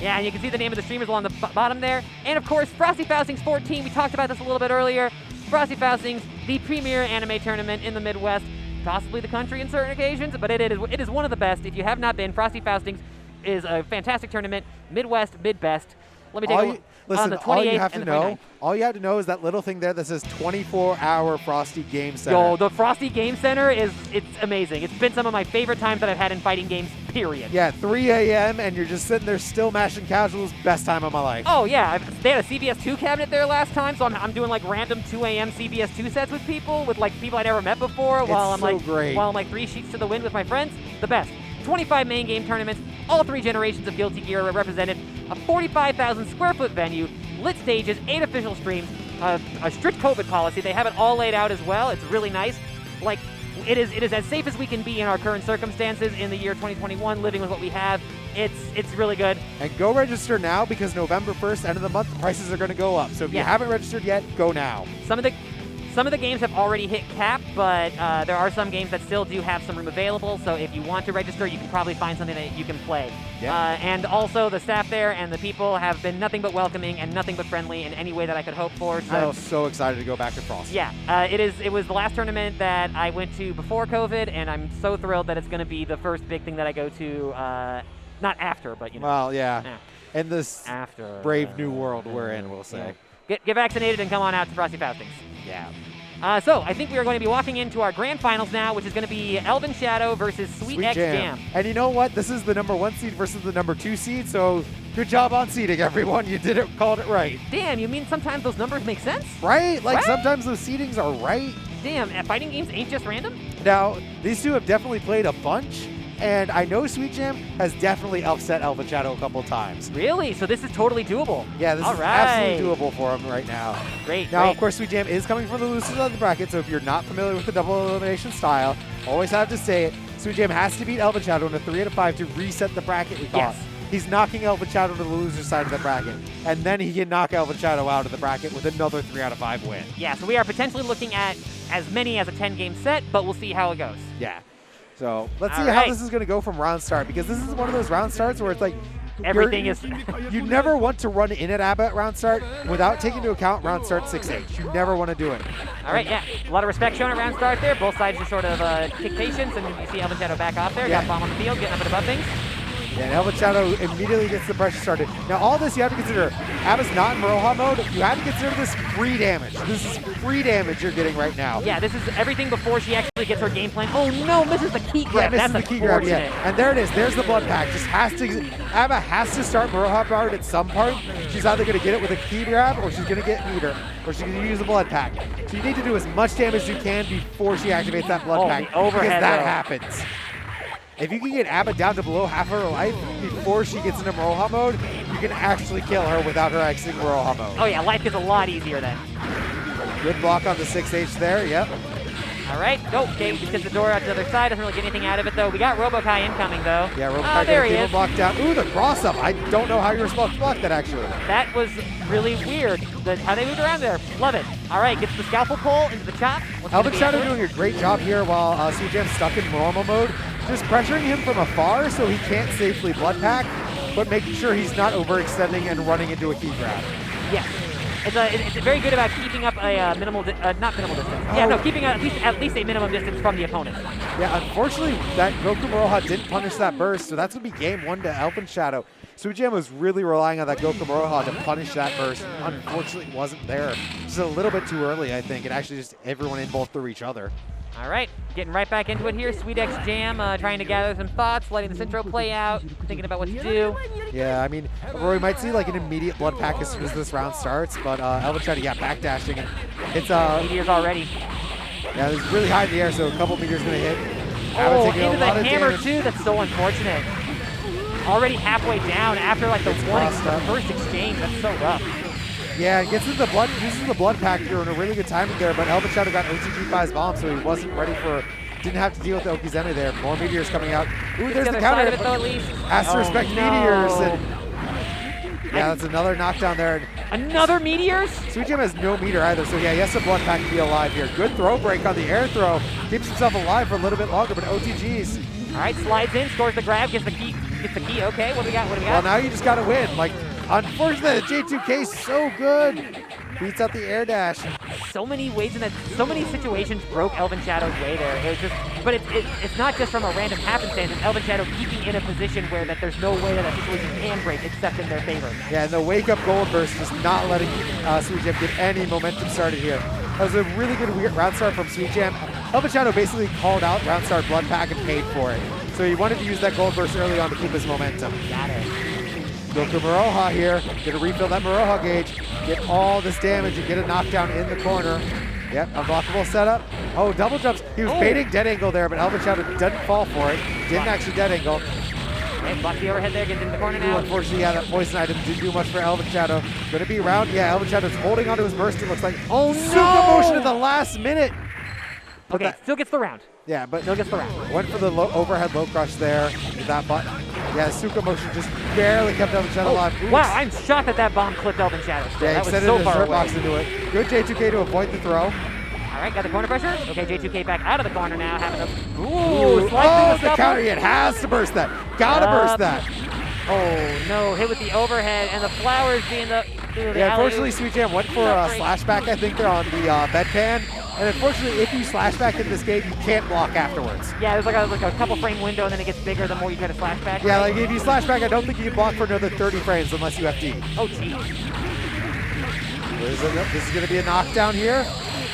Speaker 1: Yeah, and you can see the name of the streamers along the bottom there. And of course, Frosty Faustings 14. We talked about this a little bit earlier. Frosty Faustings, the premier anime tournament in the Midwest, possibly the country in certain occasions, but it is one of the best. If you have not been, Frosty Faustings is a fantastic tournament, Midwest, mid-best. Let me take on the 28th
Speaker 5: all you have
Speaker 1: and
Speaker 5: to
Speaker 1: the
Speaker 5: know,
Speaker 1: 29th.
Speaker 5: all you have to know is that little thing there that says 24-hour Frosty Game Center.
Speaker 1: Yo, the Frosty Game Center it's amazing. It's been some of my favorite times that I've had in fighting games, period.
Speaker 5: Yeah, 3 a.m. and you're just sitting there still mashing casuals. Best time of my life.
Speaker 1: Oh yeah, they had a CBS 2 cabinet there last time, so I'm doing like random 2 a.m. CBS 2 sets with people, with like people I never met before, while I'm like 3 sheets to the wind with my friends. The best. 25 main game tournaments, all 3 generations of Guilty Gear are represented, a 45,000 square foot venue, lit stages, 8 official streams, a strict COVID policy. They have it all laid out as well. It's really nice. Like, it is as safe as we can be in our current circumstances in the year 2021, living with what we have. It's really good.
Speaker 5: And go register now, because November 1st, end of the month, the prices are going to go up. So if you haven't registered yet, go now.
Speaker 1: Some of the games have already hit cap, but there are some games that still do have some room available. So if you want to register, you can probably find something that you can play. Yeah. And also the staff there and the people have been nothing but welcoming and nothing but friendly in any way that I could hope for. So
Speaker 5: I'm so excited to go back to Frost.
Speaker 1: Yeah, it was the last tournament that I went to before COVID, and I'm so thrilled that it's going to be the first big thing that I go to, not after, but you know.
Speaker 5: Well, yeah. In this
Speaker 1: after
Speaker 5: brave new world we're in, we'll say.
Speaker 1: Get vaccinated and come on out to Frosty Faustings.
Speaker 5: Yeah.
Speaker 1: So I think we are going to be walking into our grand finals now, which is going to be ElvenShadow versus sweetxjam.
Speaker 5: And you know what? This is the number 1 seed versus the number 2 seed, so good job on seeding, everyone. You did it, called it right.
Speaker 1: Damn, you mean sometimes those numbers make sense?
Speaker 5: Right? Like sometimes those seedings are right.
Speaker 1: Damn, fighting games ain't just random?
Speaker 5: Now, these two have definitely played a bunch, and I know sweetxjam has definitely upset ElvenShadow a couple times.
Speaker 1: Really? So this is totally doable?
Speaker 5: Yeah, this is absolutely doable for him right now.
Speaker 1: Great,
Speaker 5: Now, of course, sweetxjam is coming from the losers of the bracket, so if you're not familiar with the double elimination style, always have to say it, sweetxjam has to beat ElvenShadow in a 3 out of 5 to reset the bracket we call it. He's knocking ElvenShadow to the loser side of the bracket, and then he can knock ElvenShadow out of the bracket with another 3 out of 5 win.
Speaker 1: Yeah, so we are potentially looking at as many as a 10-game set, but we'll see how it goes.
Speaker 5: Yeah. So let's see how this is going to go from round start, because this is one of those round starts where it's like
Speaker 1: everything is.
Speaker 5: You never want to run in at ABBA at round start without taking into account round start 6H. You never want to do it.
Speaker 1: All right, yeah. A lot of respect shown at round start there. Both sides just sort of kick patience, and you see ElvenShadow back off there. Got bomb on the field, getting up and above things.
Speaker 5: Yeah, and ElvenShadow immediately gets the pressure started. Now, all this you have to consider. ABBA's not in Maroha mode. You have to consider this free damage. This is free damage you're getting right now.
Speaker 1: Yeah, this is everything before she actually gets her game plan. Oh no, misses the key grab.
Speaker 5: Yeah, misses the key grab. Yeah, and there it is. There's the blood pack. Just has to. ABBA has to start Maroha guard at some point. She's either going to get it with a key grab, or she's going to get meter, or she's going to use the blood pack. So you need to do as much damage as you can before she activates that blood pack.
Speaker 1: The overhead
Speaker 5: because that happens. If you can get ABBA down to below half of her life before she gets into Maroha mode, you can actually kill her without her exiting Maroha mode.
Speaker 1: Oh yeah, life gets a lot easier then.
Speaker 5: Good block on the 6H there, yep.
Speaker 1: All right, go. Okay, just gets the door out to the other side. Doesn't really get anything out of it, though. We got Robo-Kai incoming, though.
Speaker 5: Yeah, Robo-Kai
Speaker 1: there
Speaker 5: gonna
Speaker 1: he
Speaker 5: keep him
Speaker 1: is.
Speaker 5: blocked down. Ooh, the cross-up. I don't know how you're supposed to block that, actually.
Speaker 1: That was really weird, how they moved around there. Love it. All right, gets the scalpel pull into the chop.
Speaker 5: ElvenShadow doing a great job here while sweetxjam's stuck in normal mode. Just pressuring him from afar so he can't safely blood pack, but making sure he's not overextending and running into a key grab.
Speaker 1: Yes. It's very good about keeping up a minimal, not minimal distance. Yeah, no, keeping at least a minimum distance from the opponent.
Speaker 5: Yeah, unfortunately, that Goku Maroha didn't punish that burst, so that's going to be game 1 to ElvenShadow. sweetxjam was really relying on that Goku Maroha to punish that burst. Unfortunately, it wasn't there. Just a little bit too early, I think, and actually just everyone in both through each other.
Speaker 1: All right, getting right back into it here. sweetxjam trying to gather some thoughts, letting this intro play out, thinking about what to do.
Speaker 5: Yeah, I mean, we might see like an immediate blood pack as soon as this round starts, but ElvenShadow, yeah, backdashing. And it's
Speaker 1: Meteors already.
Speaker 5: yeah, it's really high in the air, so a couple meteors gonna hit.
Speaker 1: Oh,
Speaker 5: Taking a
Speaker 1: into the
Speaker 5: lot of
Speaker 1: hammer
Speaker 5: damage.
Speaker 1: too. That's so unfortunate. Already halfway down after like the first exchange. That's so rough.
Speaker 5: Yeah, it gets into the blood, uses the blood pack here in a really good timing there, but ElvenShadow got OTG by his bomb, so he wasn't ready for, didn't have to deal with the Okizeme there. More meteors coming out. Ooh, there's the
Speaker 1: other
Speaker 5: counter.
Speaker 1: side of it though, at least.
Speaker 5: Has to respect
Speaker 1: no.
Speaker 5: meteors. And yeah, that's another knockdown there.
Speaker 1: Another meteors?
Speaker 5: sweetxjam has no meter either, so yeah, he has to blood pack to be alive here. Good throw break on the air throw. Keeps himself alive for a little bit longer, but OTGs.
Speaker 1: All right, slides in, scores the grab, gets the key. Okay, what do we got?
Speaker 5: Well, now you just got to win. Like, unfortunately, the J2K is so good. Beats out the air dash.
Speaker 1: So many ways in that, so many situations broke ElvenShadow's way there. It was just, but it's not just from a random happenstance. It's ElvenShadow keeping in a position where that there's no way that a situation can break except in their favor.
Speaker 5: Yeah, and the wake up gold burst just not letting sweetxjam get any momentum started here. That was a really good round start from sweetxjam. ElvenShadow basically called out round start blood pack and paid for it. So he wanted to use that gold burst early on to keep his momentum.
Speaker 1: Got it.
Speaker 5: Goku Maroha here, gonna refill that Maroha gauge, get all this damage and get a knockdown in the corner. Yep, unblockable setup. Oh, double jumps. He was baiting dead angle there, but ElvenShadow doesn't fall for it. Didn't actually dead angle.
Speaker 1: Okay, block the overhead there, gets into the corner
Speaker 5: Ooh,
Speaker 1: now.
Speaker 5: unfortunately, yeah, that poison item didn't do much for ElvenShadow. Gonna be round. Yeah, ElvenShadow's holding onto his burst. It looks like.
Speaker 1: Oh,
Speaker 5: Super
Speaker 1: no!
Speaker 5: motion at the last minute. But
Speaker 1: Okay, still gets the round.
Speaker 5: Yeah, but
Speaker 1: Still gets the round.
Speaker 5: went for the overhead low crush there with that button. Yeah, Suka motion just barely kept ElvenShadow alive. Oops.
Speaker 1: Wow, I'm shocked that bomb clipped ElvenShadow.
Speaker 5: Yeah,
Speaker 1: That was
Speaker 5: extended
Speaker 1: so
Speaker 5: his
Speaker 1: far
Speaker 5: hurt
Speaker 1: away.
Speaker 5: box into it. Good J2K to avoid the throw.
Speaker 1: All right, got the corner pressure. Okay, J2K back out of the corner now, having a
Speaker 5: Ooh,
Speaker 1: slice
Speaker 5: the counter hit has to burst that. Gotta burst that.
Speaker 1: Oh no, hit with the overhead and the flowers being the
Speaker 5: Yeah, unfortunately, sweetxjam went for a slashback, I think, there on the bedpan. And unfortunately, if you slash back in this game, you can't block afterwards.
Speaker 1: Yeah, there's like a couple frame window, and then it gets bigger the more you try to slash back.
Speaker 5: Yeah,
Speaker 1: right?
Speaker 5: like if you slash back, I don't think you can block for another 30 frames unless you FD.
Speaker 1: Oh, geez.
Speaker 5: This is going to be a knockdown here.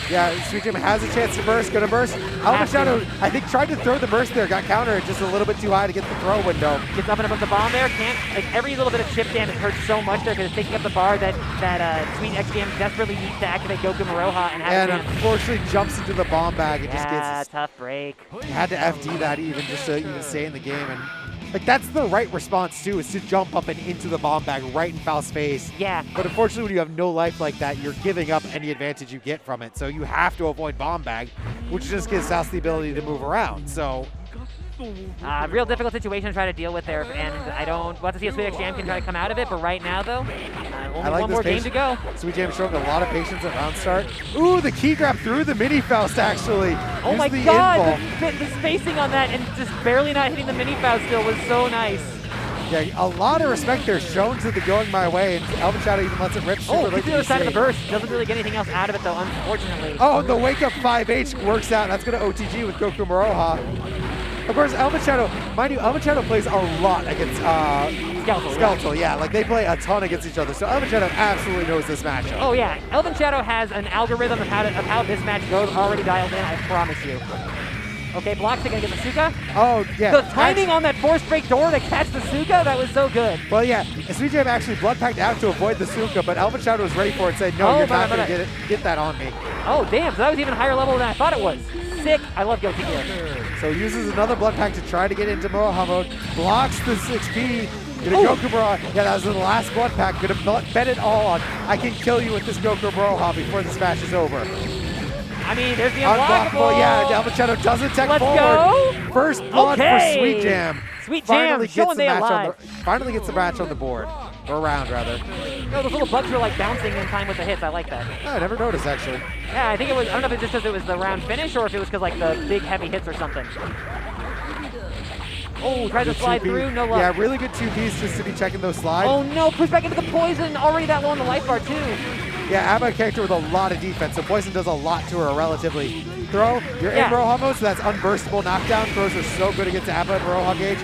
Speaker 5: Yeah, sweetxjam has a chance to burst, gonna burst. ElvenShadow, I think, tried to throw the burst there, got countered just a little bit too high to get the throw window.
Speaker 1: Gets up and above the bomb there, can't, like every little bit of chip damage hurts so much there because it's taking up the bar that sweetxjam desperately needs to activate Goku Maroha and have
Speaker 5: And unfortunately jumps into the bomb bag and just
Speaker 1: yeah,
Speaker 5: gets,
Speaker 1: tough break.
Speaker 5: had to FD that even just to even stay in the game. And like that's the right response too, is to jump up and into the bomb bag right in Faust's face.
Speaker 1: Yeah.
Speaker 5: But unfortunately, when you have no life like that, you're giving up any advantage you get from it. So you have to avoid bomb bag, which just gives Faust the ability to move around. So
Speaker 1: Real difficult situation to try to deal with there, and we'll have to see if sweetxjam can try to come out of it, but right now though, only
Speaker 5: like
Speaker 1: one
Speaker 5: this
Speaker 1: more game to go.
Speaker 5: sweetxjam showing a lot of patience at round start. Ooh, the key grab through the mini Faust actually.
Speaker 1: Oh my
Speaker 5: the
Speaker 1: god,
Speaker 5: invul.
Speaker 1: the spacing on that and just barely not hitting the mini Faust still was so nice.
Speaker 5: Yeah, a lot of respect there shown to the going my way, and ElvenShadow even lets it rip super
Speaker 1: Oh,
Speaker 5: late
Speaker 1: gets
Speaker 5: to
Speaker 1: the other
Speaker 5: be
Speaker 1: side of the
Speaker 5: safe.
Speaker 1: burst. Doesn't really get anything else out of it though, unfortunately.
Speaker 5: Oh, the wake up 5H works out. That's going to OTG with Goku Maroha. Of course, ElvenShadow, mind you, ElvenShadow plays a lot against Skeletal. Yeah, like they play a ton against each other. So ElvenShadow absolutely knows this matchup.
Speaker 1: Oh yeah, ElvenShadow has an algorithm of how this match goes already dialed in, I promise you. Okay, blocks it, gonna get the Suka.
Speaker 5: Oh, yeah.
Speaker 1: The timing on that force break door to catch the Suka, that was so good.
Speaker 5: Well, yeah, sweetxjam actually blood packed out to avoid the Suka, but ElvenShadow was ready for it, saying, no, you're not going to get that on me.
Speaker 1: Oh, damn, so that was even higher level than I thought it was. Sick. I love Goku Gear.
Speaker 5: So uses another blood pack to try to get into Maroha mode. Blocks the 6P. Gonna Goku Maroha. Yeah, that was the last blood pack. Gonna bet it all on, I can kill you with this Goku Maroha before this match is over.
Speaker 1: I mean, there's the unblockable.
Speaker 5: Yeah, ElvenShadow doesn't tech
Speaker 1: Let's
Speaker 5: forward.
Speaker 1: go.
Speaker 5: First blood
Speaker 1: Okay.
Speaker 5: for sweetxjam.
Speaker 1: sweetxjam showing they alive.
Speaker 5: Finally gets the match on the board. Or around, rather.
Speaker 1: No, those little bugs were like bouncing in time with the hits. I like that.
Speaker 5: Oh, I never noticed, actually.
Speaker 1: Yeah, I think it was, I don't know if it's just because it was the round finish or if it was because like the big heavy hits or something. Oh, tries to slide through, no luck.
Speaker 5: Yeah, really good 2Ps just to be checking those slides.
Speaker 1: Oh no, push back into the poison. Already that low on the life bar too.
Speaker 5: Yeah, Abba, a character with a lot of defense, so poison does a lot to her relatively. Throw, you're
Speaker 1: Yeah.
Speaker 5: in Roha mode, so that's unburstable knockdown. Throws are so good against Abba and Roha gauge.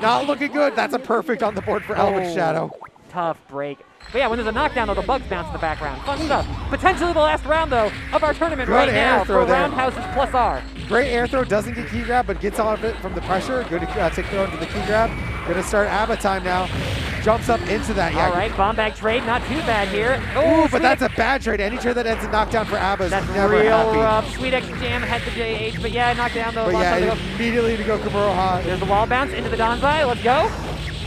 Speaker 5: Not looking good. That's a perfect on the board for ElvenShadow.
Speaker 1: Tough break. But yeah, when there's a knockdown, though, the bugs bounce in the background. Fun stuff. Potentially the last round, though, of our tournament
Speaker 5: Good
Speaker 1: right
Speaker 5: air
Speaker 1: now
Speaker 5: throw
Speaker 1: for
Speaker 5: there.
Speaker 1: Roundhouse's plus R.
Speaker 5: Great air throw, doesn't get key grab, but gets all of it from the pressure. Good tick throw into the key grab. Gonna start Abba time now. Jumps up into that. Yeah.
Speaker 1: All right, bomb bag trade, not too bad here.
Speaker 5: Ooh, but
Speaker 1: Sweet
Speaker 5: that's a bad trade. Any trade that ends in knockdown for Abba is
Speaker 1: That's
Speaker 5: never
Speaker 1: real
Speaker 5: happy.
Speaker 1: rough. sweetxjam had the JH, but yeah, knockdown though.
Speaker 5: But
Speaker 1: Lots of
Speaker 5: yeah,
Speaker 1: time to go.
Speaker 5: immediately to go Kumaroha.
Speaker 1: There's the wall bounce into the Donzai. Let's go.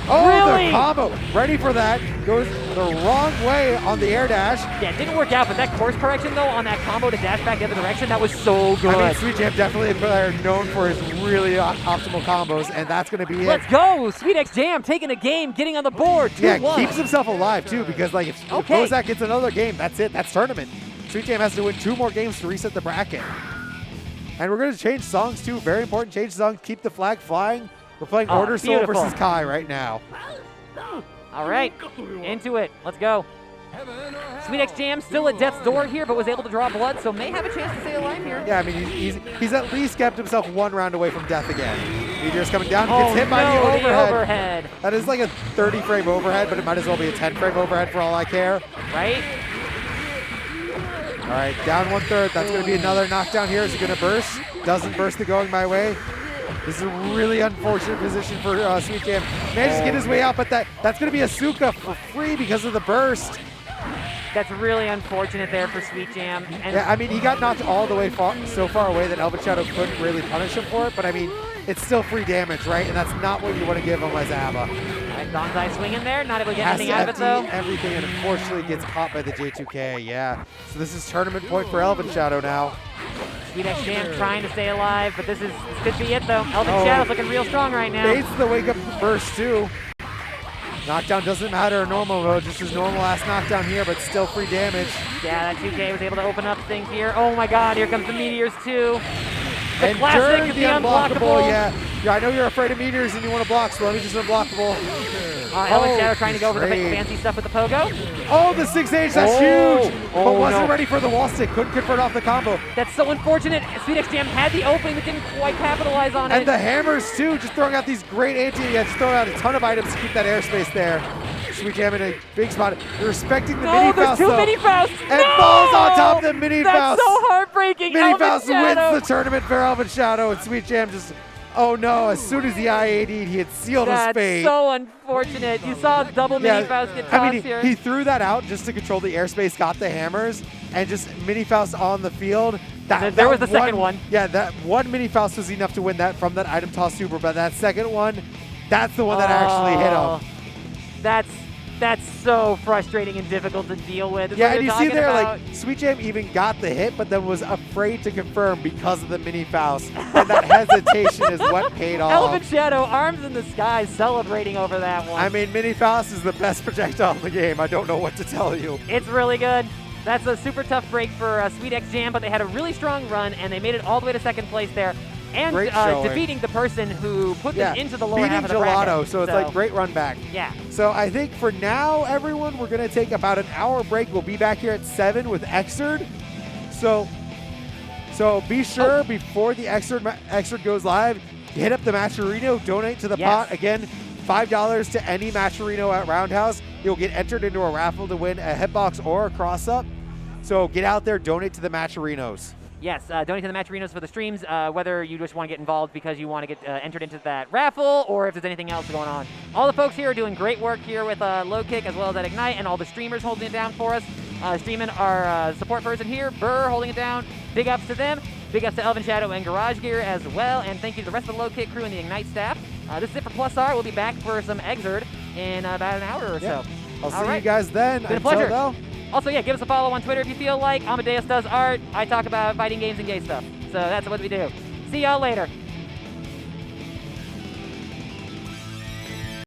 Speaker 5: Oh,
Speaker 1: Really?
Speaker 5: the combo. Ready for that. Goes the wrong way on the air dash.
Speaker 1: Yeah, it didn't work out, but that course correction though on that combo to dash back the other direction, that was so good.
Speaker 5: I mean, sweetxjam definitely a player known for his really optimal combos, and that's going to be
Speaker 1: Let's
Speaker 5: it.
Speaker 1: go. sweetxjam taking a game, getting on the board. 2-1.
Speaker 5: Yeah, keeps himself alive too, because like if
Speaker 1: Okay.
Speaker 5: Bozak gets another game, that's it. That's tournament. sweetxjam has to win 2 more games to reset the bracket. And we're going to change songs too. Very important. Change songs. Keep the flag flying. We're playing
Speaker 1: Oh,
Speaker 5: Order Soul
Speaker 1: beautiful.
Speaker 5: versus Kai right now.
Speaker 1: All right, into it. Let's go. sweetxjam still at death's door here, but was able to draw blood, so may have a chance to stay alive here.
Speaker 5: Yeah, I mean, he's at least kept himself 1 round away from death again. Meteor's coming down,
Speaker 1: Oh,
Speaker 5: gets hit by
Speaker 1: no,
Speaker 5: the overhead.
Speaker 1: overhead.
Speaker 5: That is like a 30-frame overhead, but it might as well be a 10-frame overhead for all I care.
Speaker 1: Right?
Speaker 5: All right, down 1/3. That's going to be another knockdown here. Is it going to burst? Doesn't burst the going my way. This is a really unfortunate position for sweetxjam. Manages to get his way out, but that's going to be a Suka for free because of the burst.
Speaker 1: That's really unfortunate there for sweetxjam. And
Speaker 5: Yeah, I mean, he got knocked all the way so far away that ElvenShadow couldn't really punish him for it, but I mean, it's still free damage, right? And that's not what you want to give him as Abba.
Speaker 1: all right, Donzai swinging there, not able to get
Speaker 5: Has
Speaker 1: anything
Speaker 5: to
Speaker 1: out of it though.
Speaker 5: FD everything, and unfortunately gets caught by the J2K, yeah. So this is tournament point for ElvenShadow now.
Speaker 1: sweetxjam trying to stay alive, but this could be it though. ElvenShadow's looking real strong right now.
Speaker 5: Baits the wake up burst too. Knockdown doesn't matter in normal mode, just his normal ass knockdown here, but still free damage.
Speaker 1: Yeah, that 2K was able to open up things here. Oh my god, here comes the meteors too. The
Speaker 5: And
Speaker 1: classic,
Speaker 5: during
Speaker 1: the unblockable.
Speaker 5: yeah, I know you're afraid of meteors and you want to block, so let me just unblockable.
Speaker 1: ElvenShadow trying to go over the
Speaker 5: trade.
Speaker 1: fancy stuff with the pogo.
Speaker 5: Oh, the 6H, that's
Speaker 1: Oh.
Speaker 5: huge!
Speaker 1: Oh,
Speaker 5: But wasn't
Speaker 1: no.
Speaker 5: ready for the wall stick, couldn't convert off the combo.
Speaker 1: That's so unfortunate. sweetxjam had the opening but didn't quite capitalize on
Speaker 5: And
Speaker 1: it.
Speaker 5: the hammers too, just throwing out these great just throwing out a ton of items to keep that airspace there. sweetxjam in a big spot. You're respecting the mini
Speaker 1: No, there's
Speaker 5: Faust
Speaker 1: two
Speaker 5: though.
Speaker 1: mini Fausts.
Speaker 5: And
Speaker 1: No!
Speaker 5: falls on top of the mini
Speaker 1: That's
Speaker 5: Faust.
Speaker 1: so heartbreaking.
Speaker 5: Mini Faust wins
Speaker 1: ElvenShadow.
Speaker 5: the tournament for ElvenShadow, and sweetxjam just, oh no, as soon as he IAD'd, he had sealed his
Speaker 1: That's
Speaker 5: fate.
Speaker 1: so unfortunate. You saw double mini Faust get tossed
Speaker 5: I mean,
Speaker 1: here.
Speaker 5: he threw that out just to control the airspace, got the hammers, and just mini Faust on the field.
Speaker 1: There was the second one.
Speaker 5: Yeah, that one mini Faust was enough to win that from that item toss super, but that second one, that's the one that actually hit him.
Speaker 1: That's so frustrating and difficult to deal with. It's
Speaker 5: Yeah,
Speaker 1: what
Speaker 5: and you
Speaker 1: you're
Speaker 5: see
Speaker 1: talking
Speaker 5: there,
Speaker 1: about.
Speaker 5: like, sweetxjam even got the hit, but then was afraid to confirm because of the mini Faust. And that hesitation is what paid off.
Speaker 1: ElvenShadow, arms in the sky, celebrating over that one.
Speaker 5: I mean, mini Faust is the best projectile in the game. I don't know what to tell you.
Speaker 1: It's really good. That's a super tough break for sweetxjam, but they had a really strong run, and they made it all the way to second place there. And
Speaker 5: Great showing.
Speaker 1: defeating the person who put them into the lower half of the
Speaker 5: beating Gelato,
Speaker 1: bracket.
Speaker 5: so it's like great run back.
Speaker 1: Yeah.
Speaker 5: So I think for now, everyone, we're going to take about an hour break. We'll be back here at 7 with Xrd. So be sure before the Xrd goes live, hit up the Matcherino, donate to the pot. Again, $5 to any Matcherino at Roundhouse. You'll get entered into a raffle to win a hitbox or a cross-up. So get out there, donate to the Matcherinos.
Speaker 1: Yes, donate to the Matcherinos for the streams, whether you just want to get involved because you want to get entered into that raffle or if there's anything else going on. All the folks here are doing great work here with Low Kick as well as at Ignite, and all the streamers holding it down for us. Streaming our support person here, Burr, holding it down. Big ups to them. Big ups to ElvenShadow and Garage Gear as well, and thank you to the rest of the Low Kick crew and the Ignite staff. This is it for Plus R. We'll be back for some Xrd in about an hour or so.
Speaker 5: I'll
Speaker 1: All
Speaker 5: see
Speaker 1: right.
Speaker 5: you guys then.
Speaker 1: Been a
Speaker 5: Until
Speaker 1: pleasure.
Speaker 5: though,
Speaker 1: Also, yeah, give us a follow on Twitter if you feel like. Amadeus does art. I talk about fighting games and gay stuff. So that's what we do. See y'all later.